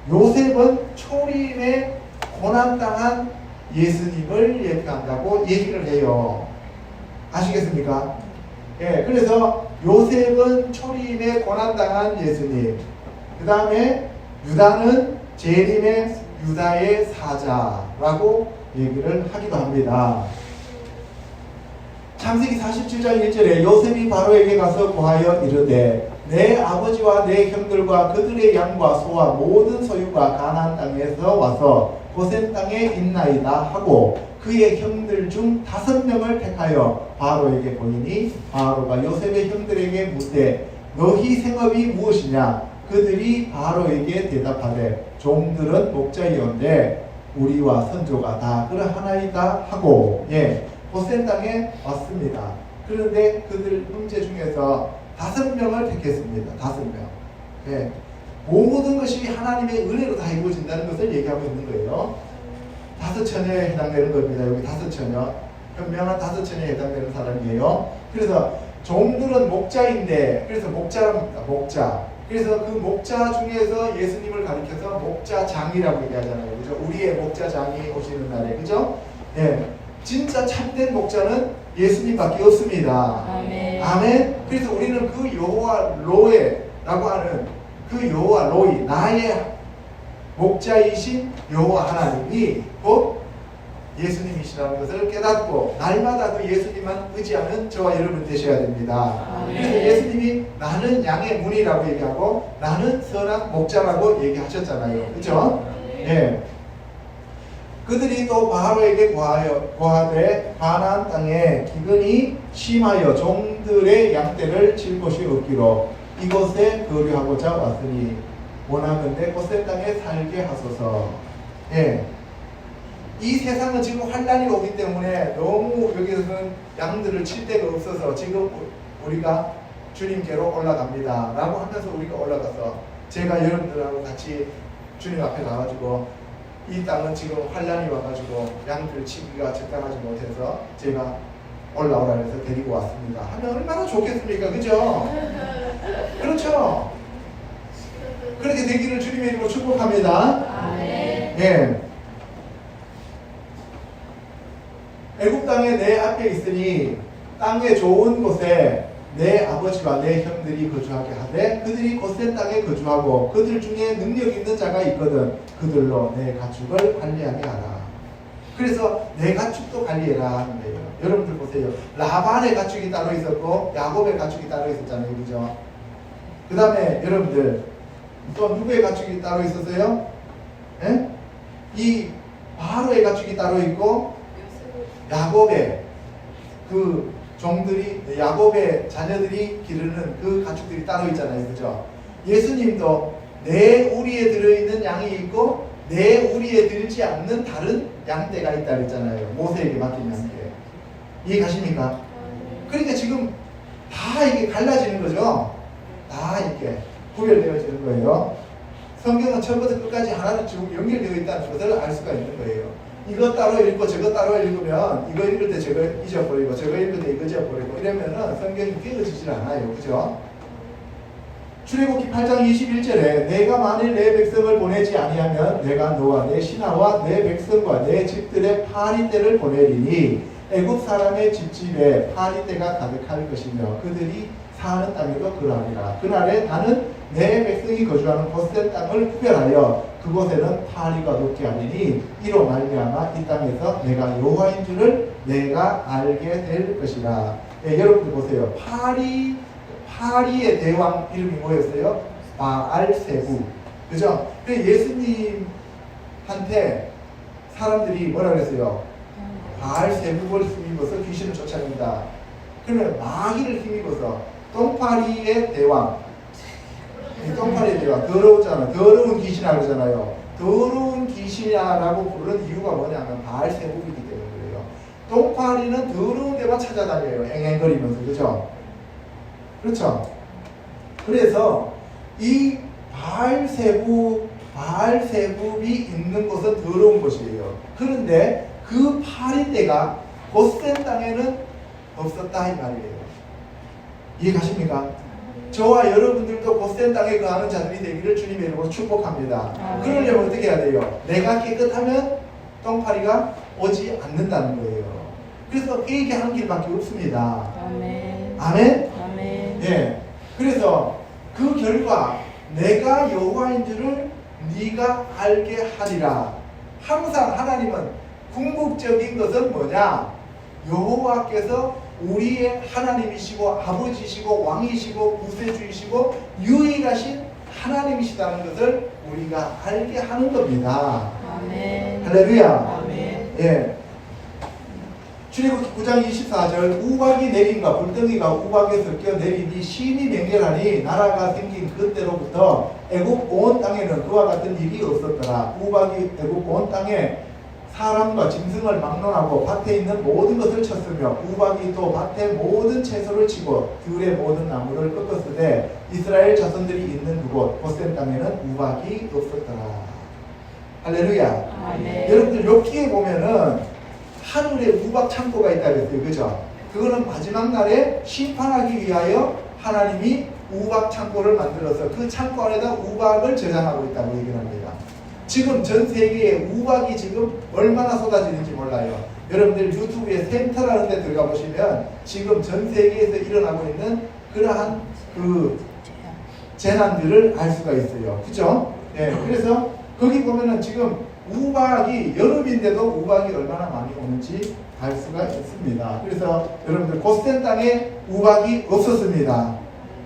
요셉은 초림에 고난당한 예수님을 예표한다고 얘기를 해요. 아시겠습니까? 예, 그래서 요셉은 초림에 고난당한 예수님, 그 다음에 유다는 재림의 유다의 사자라고 얘기를 하기도 합니다. 창세기 47장 1절에 요셉이 바로에게 가서 고하여 이르되 내 아버지와 내 형들과 그들의 양과 소와 모든 소유가 가나안 땅에서 와서 고센 땅에 있나이다 하고 그의 형들 중 5명을 택하여 바로에게 보이니 바로가 요셉의 형들에게 묻되 너희 생업이 무엇이냐? 그들이 바로에게 대답하되 종들은 목자이온데 우리와 선조가 다 그러하나이다 하고 고센 땅에 왔습니다. 그런데 그들 형제 중에서 5명을 택했습니다. 5명. 모든 것이 하나님의 은혜로 다 이루어진다는 것을 얘기하고 있는 거예요. 5처녀에 해당되는 겁니다. 여기 5처녀. 현명한 5처녀에 해당되는 사람이에요. 그래서 종들은 목자인데, 그래서 목자랍니다. 목자. 그래서 그 목자 중에서 예수님을 가리켜서 목자장이라고 얘기하잖아요. 그죠? 우리의 목자장이 오시는 날에. 그죠? 진짜 참된 목자는 예수님밖에 없습니다. 아멘. 아멘. 그래서 우리는 그 여호와 로에라고 하는 그 여호와 로이, 나의 목자이신 여호와 하나님이 곧 예수님이시라는 것을 깨닫고 날마다 그 예수님만 의지하는 저와 여러분 되셔야 됩니다. 아멘. 그래서 예수님이 나는 양의 문이라고 얘기하고 나는 선한 목자라고 얘기하셨잖아요. 그렇죠? 그들이 또 바로에게 고하되 가나안 땅에 기근이 심하여 종들의 양떼를 칠 곳이 없기로 이곳에 거류하고자 왔으니 원하건대 고센 땅에 살게 하소서. 이 세상은 지금 환란이 오기 때문에 너무 여기서는 양들을 칠 데가 없어서 지금 우리가 주님께로 올라갑니다 라고 하면서 우리가 올라가서 제가 여러분들하고 같이 주님 앞에 가가지고 이 땅은 지금 환란이 와가지고 양들 치기가 적당하지 못해서 제가 올라오라 해서 데리고 왔습니다 하면 얼마나 좋겠습니까? 그죠? 그렇죠? 그렇게 되기를 주님의 이름으로 축복합니다. 아멘. 애굽 땅에 내 앞에 있으니 땅의 좋은 곳에 내 아버지와 내 형들이 거주하게 하되 그들이 고센 땅에 거주하고 그들 중에 능력 있는 자가 있거든 그들로 내 가축을 관리하게 하라. 그래서 내 가축도 관리해라 하는 거예요. 여러분들 보세요. 라반의 가축이 따로 있었고 야곱의 가축이 따로 있었잖아요. 그죠? 그 다음에 여러분들 또 누구의 가축이 따로 있었어요? 이 바로의 가축이 따로 있고 야곱의 그 종들이 야곱의 자녀들이 기르는 그 가축들이 따로 있잖아요. 그죠? 예수님도 내 우리에 들어있는 양이 있고 내 우리에 들지 않는 다른 양떼가 있다 그랬잖아요. 모세에게 맡긴 양떼. 이해가십니까? 그러니까 지금 다 이게 갈라지는 거죠. 다 이렇게 구별되어지는 거예요. 성경은 처음부터 끝까지 하나로 지금 연결되어 있다는 것을 알 수가 있는 거예요. 이거 따로 읽고 저거 따로 읽으면 이거 읽을 때 저거 잊어버리고 저거 읽을 때 이거 잊어버리고 이러면은 성경이 깨어지질 않아요. 그죠? 출애굽기 8장 21절에 내가 만일 내 백성을 보내지 아니하면 내가 너와 내 신하와 내 백성과 내 집들의 파리떼를 보내리니 애굽 사람의 집집에 파리떼가 가득할 것이며 그들이 사는 땅에도 그러하리라. 그날에 나는 내 백성이 거주하는 고센 땅을 구별하여 그곳에는 파리가 높게 하리니 이로 말미암아 이 땅에서 내가 여호와인 줄을 내가 알게 될 것이라. 여러분들 보세요. 파리의 대왕 이름이 뭐였어요? 바알세부. 그죠? 예수님한테 사람들이 뭐라 그랬어요? 바알세부를 힘입어서 귀신을 쫓아낸다. 그러면 마귀를 힘입어서 똥파리의 대왕. 이 똥파리의 대왕. 더러우잖아. 더러운 귀신이라고 그러잖아요. 더러운 귀신이라고 부르는 이유가 뭐냐면 바알세부이기 때문에 그래요. 똥파리는 더러운 데만 찾아다녀요. 앵앵거리면서. 그죠? 그렇죠? 그래서 이 바알세부이 있는 곳은 더러운 곳이에요. 그런데 그 파리떼가 고센 땅에는 없었다 이 말이에요. 이해가십니까? 저와 여러분들도 고센 땅에 거하는 자들이 되기를 주님의 이름으로 축복합니다. 그러려면 어떻게 해야 돼요? 내가 깨끗하면 똥파리가 오지 않는다는 거예요. 그래서 회개 하는 길밖에 없습니다. 아멘. 아멘? 아멘. 그래서 그 결과 내가 여호와인 줄을 네가 알게 하리라. 항상 하나님은 궁극적인 것은 뭐냐? 여호와께서 우리의 하나님이시고 아버지시고 왕이시고 구세주이시고 유일하신 하나님이시다는 것을 우리가 알게 하는 겁니다. 아멘. 할렐루야. 아멘. 출애굽기 9장 24절 우박이 내림과 불덩이가 우박에 섞여 내림이 심히 맹렬하니 나라가 생긴 그때로부터 애굽 온 땅에는 그와 같은 일이 없었더라. 우박이 애굽 온 땅에 사람과 짐승을 막론하고 밭에 있는 모든 것을 쳤으며 우박이 또 밭의 모든 채소를 치고 들의 모든 나무를 꺾었으되 이스라엘 자손들이 있는 그곳 고센 땅에는 우박이 없었더라. 할렐루야. 아멘. 여러분들 욥기에 보면은 하늘에 우박 창고가 있다 그랬어요. 그죠? 그거는 마지막 날에 심판하기 위하여 하나님이 우박 창고를 만들어서 그 창고 안에다 우박을 저장하고 있다고 얘기를 합니다. 지금 전 세계에 우박이 지금 얼마나 쏟아지는지 몰라요. 여러분들 유튜브에 센터라는 데 들어가 보시면 지금 전 세계에서 일어나고 있는 그러한 그 재난들을 알 수가 있어요. 그죠? 예, 그래서 거기 보면은 지금 우박이 여름인데도 우박이 얼마나 많이 오는지 알 수가 있습니다. 그래서 여러분들 고센 땅에 우박이 없었습니다.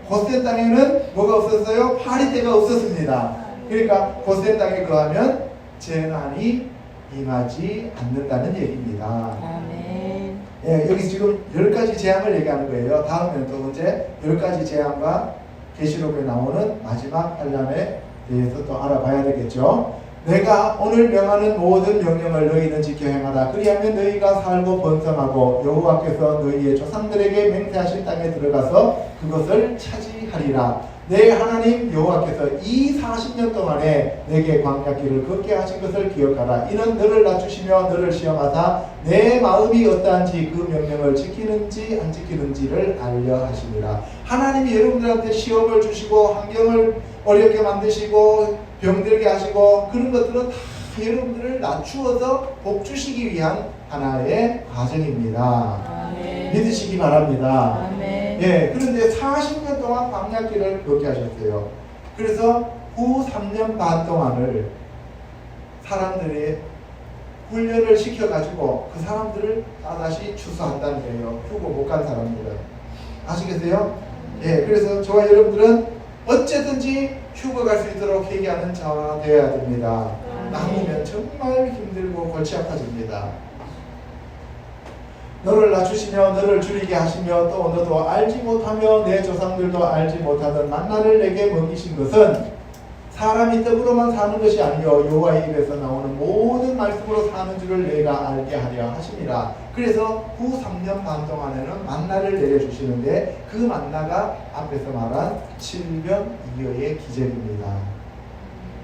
고센 땅에는 뭐가 없었어요? 파리떼가 없었습니다. 그러니까 고센 땅에 거하면 재난이 임하지 않는다는 얘기입니다. 아멘. 예, 여기 지금 10가지 재앙을 얘기하는 거예요. 다음에는 또 이제 10가지 재앙과 계시록에 나오는 마지막 환란에 대해서 또 알아봐야 되겠죠. 내가 오늘 명하는 모든 명령을 너희는 지켜 행하라. 그리하면 너희가 살고 번성하고 여호와께서 너희의 조상들에게 맹세하신 땅에 들어가서 그것을 차지하리라. 내 하나님 여호와께서 이 40년 동안에 내게 광야길을 걷게 하신 것을 기억하라. 이는 너를 낮추시며 너를 시험하사 내 마음이 어떠한지 그 명령을 지키는지 안 지키는지를 알려 하시니라. 하나님이 여러분들한테 시험을 주시고 환경을 어렵게 만드시고 병들게 하시고 그런 것들은 다 여러분들을 낮추어서 복 주시기 위한 하나의 과정입니다. 아멘. 믿으시기 바랍니다. 아멘. 예, 그런데 40년 동안 광야길을 걷게 하셨어요. 그래서 후 3년 반 동안을 사람들이 훈련을 시켜가지고 그 사람들을 다시 추수한다는 거예요. 휴고 못 간 사람들은. 아시겠어요? 예, 그래서 저와 여러분들은 어쨌든지 휴가 갈 수 있도록 회개하는 자가 되어야 됩니다. 남으면 정말 힘들고 골치 아파집니다. 너를 낮추시며 너를 줄이게 하시며 또 너도 알지 못하며 내 조상들도 알지 못하던 만나를 내게 먹이신 것은 사람이 떡으로만 사는 것이 아니요 여호와의 입에서 나오는 모든 말씀으로 사는 줄을 내가 알게 하려 하심이라. 그래서 후 3년 반 동안에는 만나를 내려주시는데 그 만나가 앞에서 말한 700이어의 기적입니다.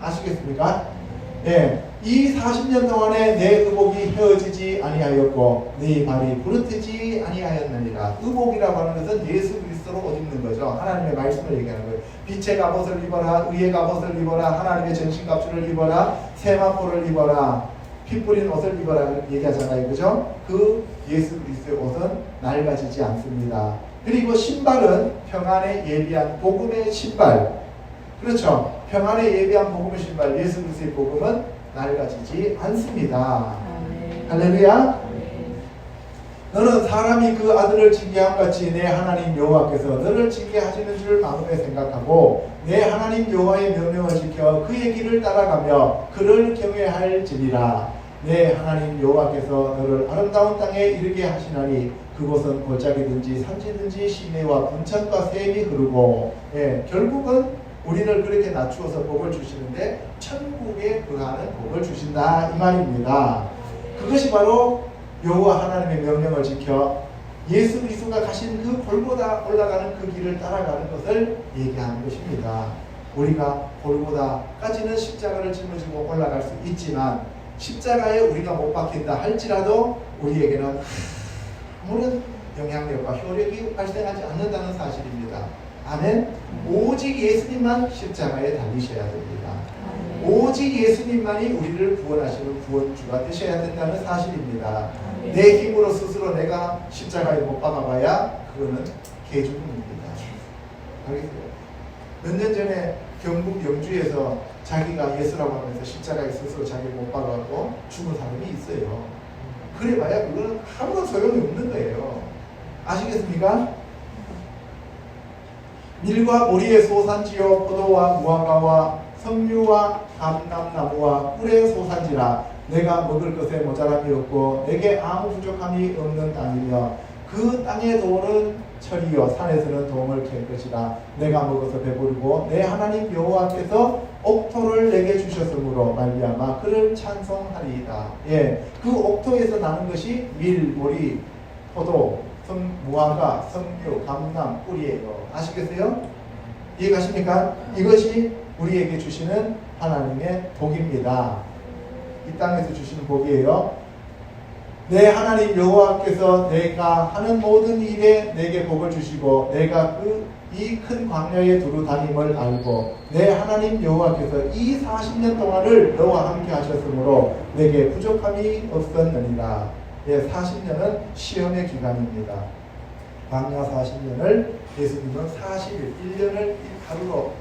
아시겠습니까? 네, 이 40년 동안에 내 의복이 헤어지지 아니하였고 네 발이 부르트지 아니하였느니라. 의복이라고 하는 것은 예수 그리스도로 옷 입는 거죠. 하나님의 말씀을 얘기하는 거예요. 빛의 갑옷을 입어라, 의의 갑옷을 입어라, 하나님의 전신갑주를 입어라, 세마포를 입어라, 피 뿌린 옷을 입어라 얘기하잖아요. 그죠? 그 예수 그리스도의 옷은 낡아지지 않습니다. 그리고 신발은 평안에 예비한 복음의 신발. 그렇죠. 평안에 예비한 복음의 신발, 예수 그리스도의 복음은 낡아지지 않습니다. 아멘. 할렐루야. 아멘. 너는 사람이 그 아들을 징계함 같이 내 하나님 여호와께서 너를 징계하시는 줄 마음에 생각하고 내 하나님 여호와의 명령을 지켜 그의 길을 따라가며 그를 경외할지니라. 내 하나님 여호와께서 너를 아름다운 땅에 이르게 하시나니 그곳은 골짜기든지 산지든지 시내와 분천과 샘이 흐르고, 예, 결국은 우리를 그렇게 낮추어서 복을 주시는데 천국에 거하는 복을 주신다 이 말입니다. 그것이 바로 여호와 하나님의 명령을 지켜 예수 그리스도가 가신 그 골고다 올라가는 그 길을 따라가는 것을 얘기하는 것입니다. 우리가 골고다까지는 십자가를 짊어지고 올라갈 수 있지만 십자가에 우리가 못 박힌다 할지라도 우리에게는 아무런 영향력과 효력이 발생하지 않는다는 사실입니다. 아멘. 오직 예수님만 십자가에 달리셔야 됩니다. 오직 예수님만이 우리를 구원하시는 구원주가 되셔야 된다는 사실입니다. 내 힘으로 스스로 내가 십자가에 못 박아봐야 그거는 개죽음입니다. 알겠어요? 몇 년 전에 경북 영주에서 자기가 예수라고 하면서 십자가에 스스로 자기를 못 박아갖고 죽은 사람이 있어요. 그래봐야 그거는 아무런 소용이 없는 거예요. 아시겠습니까? 밀과 보리의 소산지요 포도와 무화과와 석류와 감람나무와 꿀의 소산지라. 내가 먹을 것에 모자람이 없고 내게 아무 부족함이 없는 땅이며 그 땅의 돌은 철이요 산에서는 동을 캘 것이라. 내가 먹어서 배부르고 내 하나님 여호와께서 옥토를 내게 주셨으므로 말미암아 그를 찬송하리이다. 예, 그 옥토에서 나는 것이 밀, 모리, 포도, 무화과, 석류, 감람, 꿀이에요. 아시겠어요? 이해가십니까? 이것이 우리에게 주시는 하나님의 복입니다. 이 땅에서 주시는 복이에요. 내 하나님 여호와께서 내가 하는 모든 일에 내게 복을 주시고 내가 이 큰 광야에 두루 다님을 알고 내 하나님 여호와께서 이 40년 동안을 너와 함께 하셨으므로 내게 부족함이 없었느니라. 예, 40년은 시험의 기간입니다. 광야 40년을 예수님은 40일, 1년을 하루로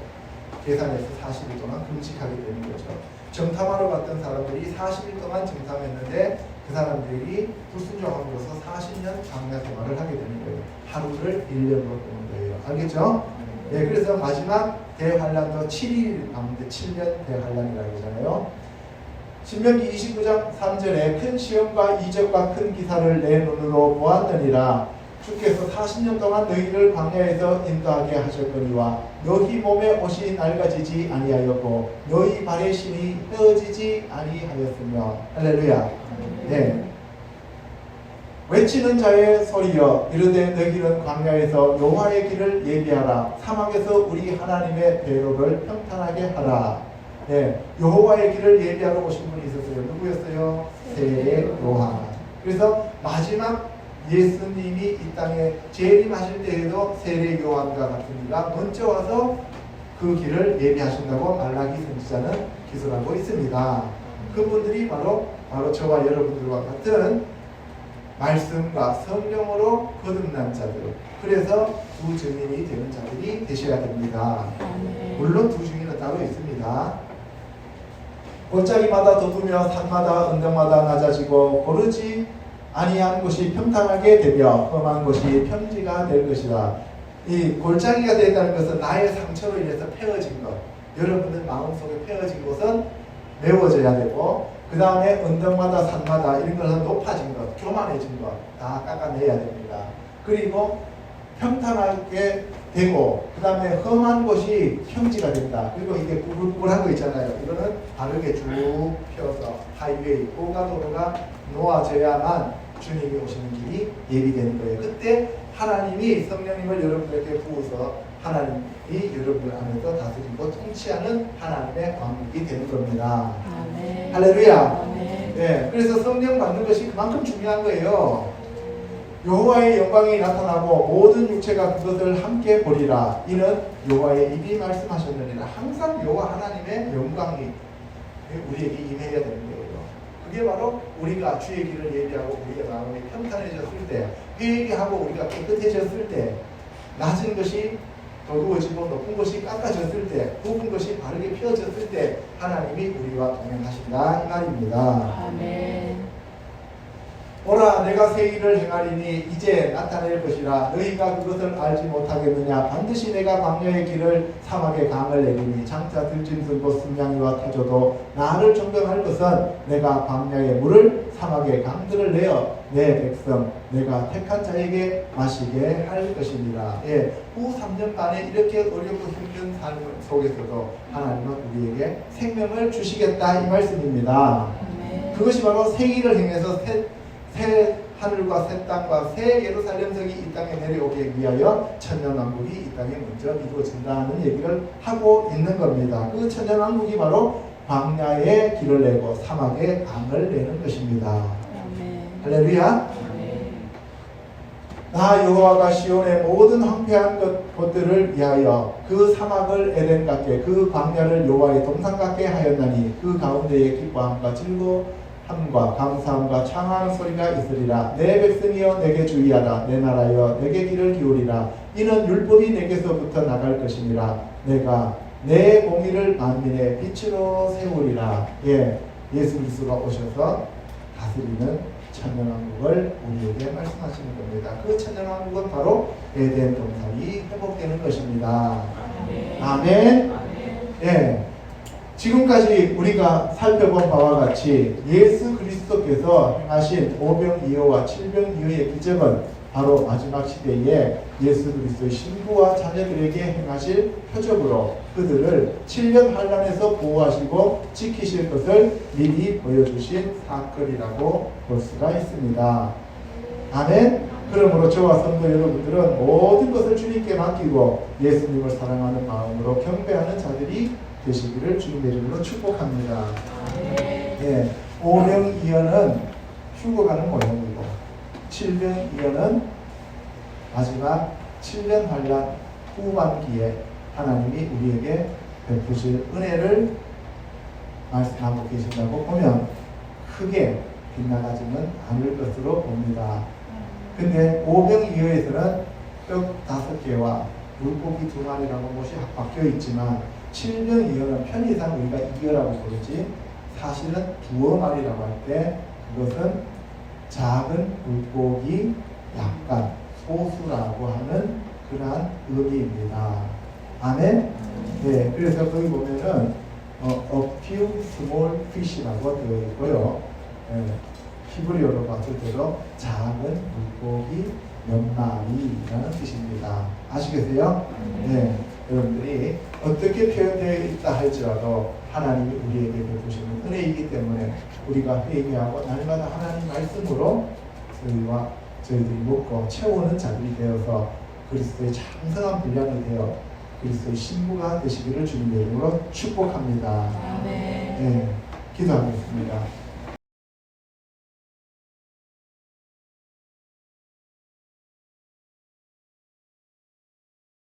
계산해서 40일 동안 금식하게 되는 거죠. 정탐하러 갔던 사람들이 40일 동안 정탐했는데 그 사람들이 불순종함으로써 40년 광야 생활을 하게 되는 거예요. 하루를 1년으로 보는 거예요. 알겠죠? 네, 그래서 마지막 대환란도 7일 가운데 7년 대환란이라고 하잖아요. 신명기 29장 3절에 큰 시험과 이적과 큰 기사를 내 눈으로 보았느니라. 주께서 40년 동안 너희를 광야에서 인도하게 하셨거니와 너희 몸에 옷이 낡아지지 아니하였고 너희 발의 신이 헤어지지 아니하였으며. 할렐루야. 네. 외치는 자의 소리여 이르되 너희는 광야에서 여호와의 길을 예비하라. 사막에서 우리 하나님의 대로를 평탄하게 하라. 네. 여호와의 길을 예비하러 오신 분이 있었어요. 누구였어요? 세례 요한. 그래서 마지막 예수님이 이 땅에 재림하실 때에도 세례 요한과 같은 이가 먼저 와서 그 길을 예비하신다고 말라기 선지자는 기술하고 있습니다. 그분들이 바로 저와 여러분들과 같은 말씀과 성령으로 거듭난 자들, 그래서 두 증인이 되는 자들이 되셔야 됩니다. 물론 두 증인은 따로 있습니다. 골짜기마다 돋우며 산마다 언덕마다 낮아지고 고르지 아니한 곳이 평탄하게 되며 험한 곳이 평지가 될 것이다. 이 골짜기가 된다는 것은 나의 상처로 인해서 폐어진 것, 여러분들 마음속에 폐어진 곳은 메워져야 되고, 그 다음에 언덕마다 산마다 이런 것은 높아진 것, 교만해진 것 다 깎아내야 됩니다. 그리고 평탄하게 되고, 그 다음에 험한 곳이 평지가 된다. 그리고 이게 구불구불한 거 있잖아요. 이거는 바르게 쭉 펴서 하이웨이, 고가도로가 놓아져야만 주님이 오시는 길이 예비되는 거예요. 그때 하나님이 성령님을 여러분에게 부어서 하나님이 여러분들 안에서 다스리고 통치하는 하나님의 왕국이 되는 겁니다. 아멘. 할렐루야. 아멘. 네, 그래서 성령 받는 것이 그만큼 중요한 거예요. 여호와의 영광이 나타나고 모든 육체가 그것을 함께 보리라. 이는 여호와의 입이 말씀하셨느니라. 항상 여호와 하나님의 영광이 우리에게 임해야 되는 거예요. 그게 바로 우리가 주의 길을 예비하고 우리의 마음이 평탄해졌을 때, 회개하고 우리가 깨끗해졌을 때, 낮은 것이 더러워지고 높은 것이 깎아졌을 때, 굽은 것이 바르게 펴졌을 때 하나님이 우리와 동행하신다 이 말입니다. 아멘. 오라 내가 새 일을 행하리니 이제 나타낼 것이라. 너희가 그것을 알지 못하겠느냐. 반드시 내가 광야의 길을 사막의 강을 내리니 장차 들짐승 곧 순양이와 타조도 나를 존경할 것은 내가 광야의 물을 사막의 강들을 내어 내 백성 내가 택한 자에게 마시게 할 것이니라. 예, 후 3년 반에 이렇게 어렵고 힘든 삶 속에서도 하나님은 우리에게 생명을 주시겠다 이 말씀입니다. 아멘. 그것이 바로 새 일을 행해서 새 하늘과 새 땅과 새 예루살렘성이 이 땅에 내려오기 위하여 천년왕국이 이 땅에 먼저 이루어진다는 얘기를 하고 있는 겁니다. 그 천년왕국이 바로 광야의 길을 내고 사막의 강을 내는 것입니다. 아멘. 할렐루야. 아멘. 나 여호와가 시온의 모든 황폐한 것들을 위하여 그 사막을 에덴 같게 그 광야를 여호와의 동산 같게 하였나니 그 가운데에 기뻐함과 즐거움과 감사함과 창하는 소리가 있으리라. 내 백성이여 내게 주의하라. 내 나라여 내게 귀를 기울이라. 이는 율법이 내게서부터 나갈 것이니라. 내가 내 공의를 만민의 빛으로 세우리라. 예, 예수 그리스도가 오셔서 다스리는 천년왕국을 우리에게 말씀하시는 겁니다. 그 천년왕국은 바로 에덴 동산이 회복되는 것입니다. 아멘. 예. 지금까지 우리가 살펴본 바와 같이 예수 그리스도께서 행하신 오병이어와 칠병이어의 기적은 바로 마지막 시대에 예수 그리스도의 신부와 자녀들에게 행하실 표적으로 그들을 7년 환란에서 보호하시고 지키실 것을 미리 보여주신 사건이라고 볼 수가 있습니다. 아멘. 그러므로 저와 성도 여러분들은 모든 것을 주님께 맡기고 예수님을 사랑하는 마음으로 경배하는 자들이 되시기를 주님의 이름으로 축복합니다. 예, 오병이어는 죽어가는 모형이고 7병이어는 마지막 7년 환란 후반기에 하나님이 우리에게 베푸실 은혜를 말씀하고 계신다고 보면 크게 빗나가지는 않을 것으로 봅니다. 근데 오병이어에서는 떡 5개와 물고기 2마리라고 못이 박혀 있지만 7병이어는 편의상 우리가 이어라고 부르지 사실은 두어 마리라고 할 때 그것은 작은 물고기 약간 소수라고 하는 그러한 의미입니다. 아멘? 네, 그래서 거기 보면은 a few small fish라고 되어 있고요. 히브리어로 봤을 때도 작은 물고기 몇 마리라는 뜻입니다. 아시겠어요? 네, 여러분들이 어떻게 표현되어 있다 할지라도 하나님이 우리에게 베푸시는 은혜이기 때문에 우리가 회개하고 날마다 하나님 말씀으로 저희들이 먹고 채우는 자들이 되어서 그리스도의 장성한 분량이 되어 그리스도의 신부가 되시기를 주님의 이름으로 축복합니다. 아멘. 네, 기도하겠습니다.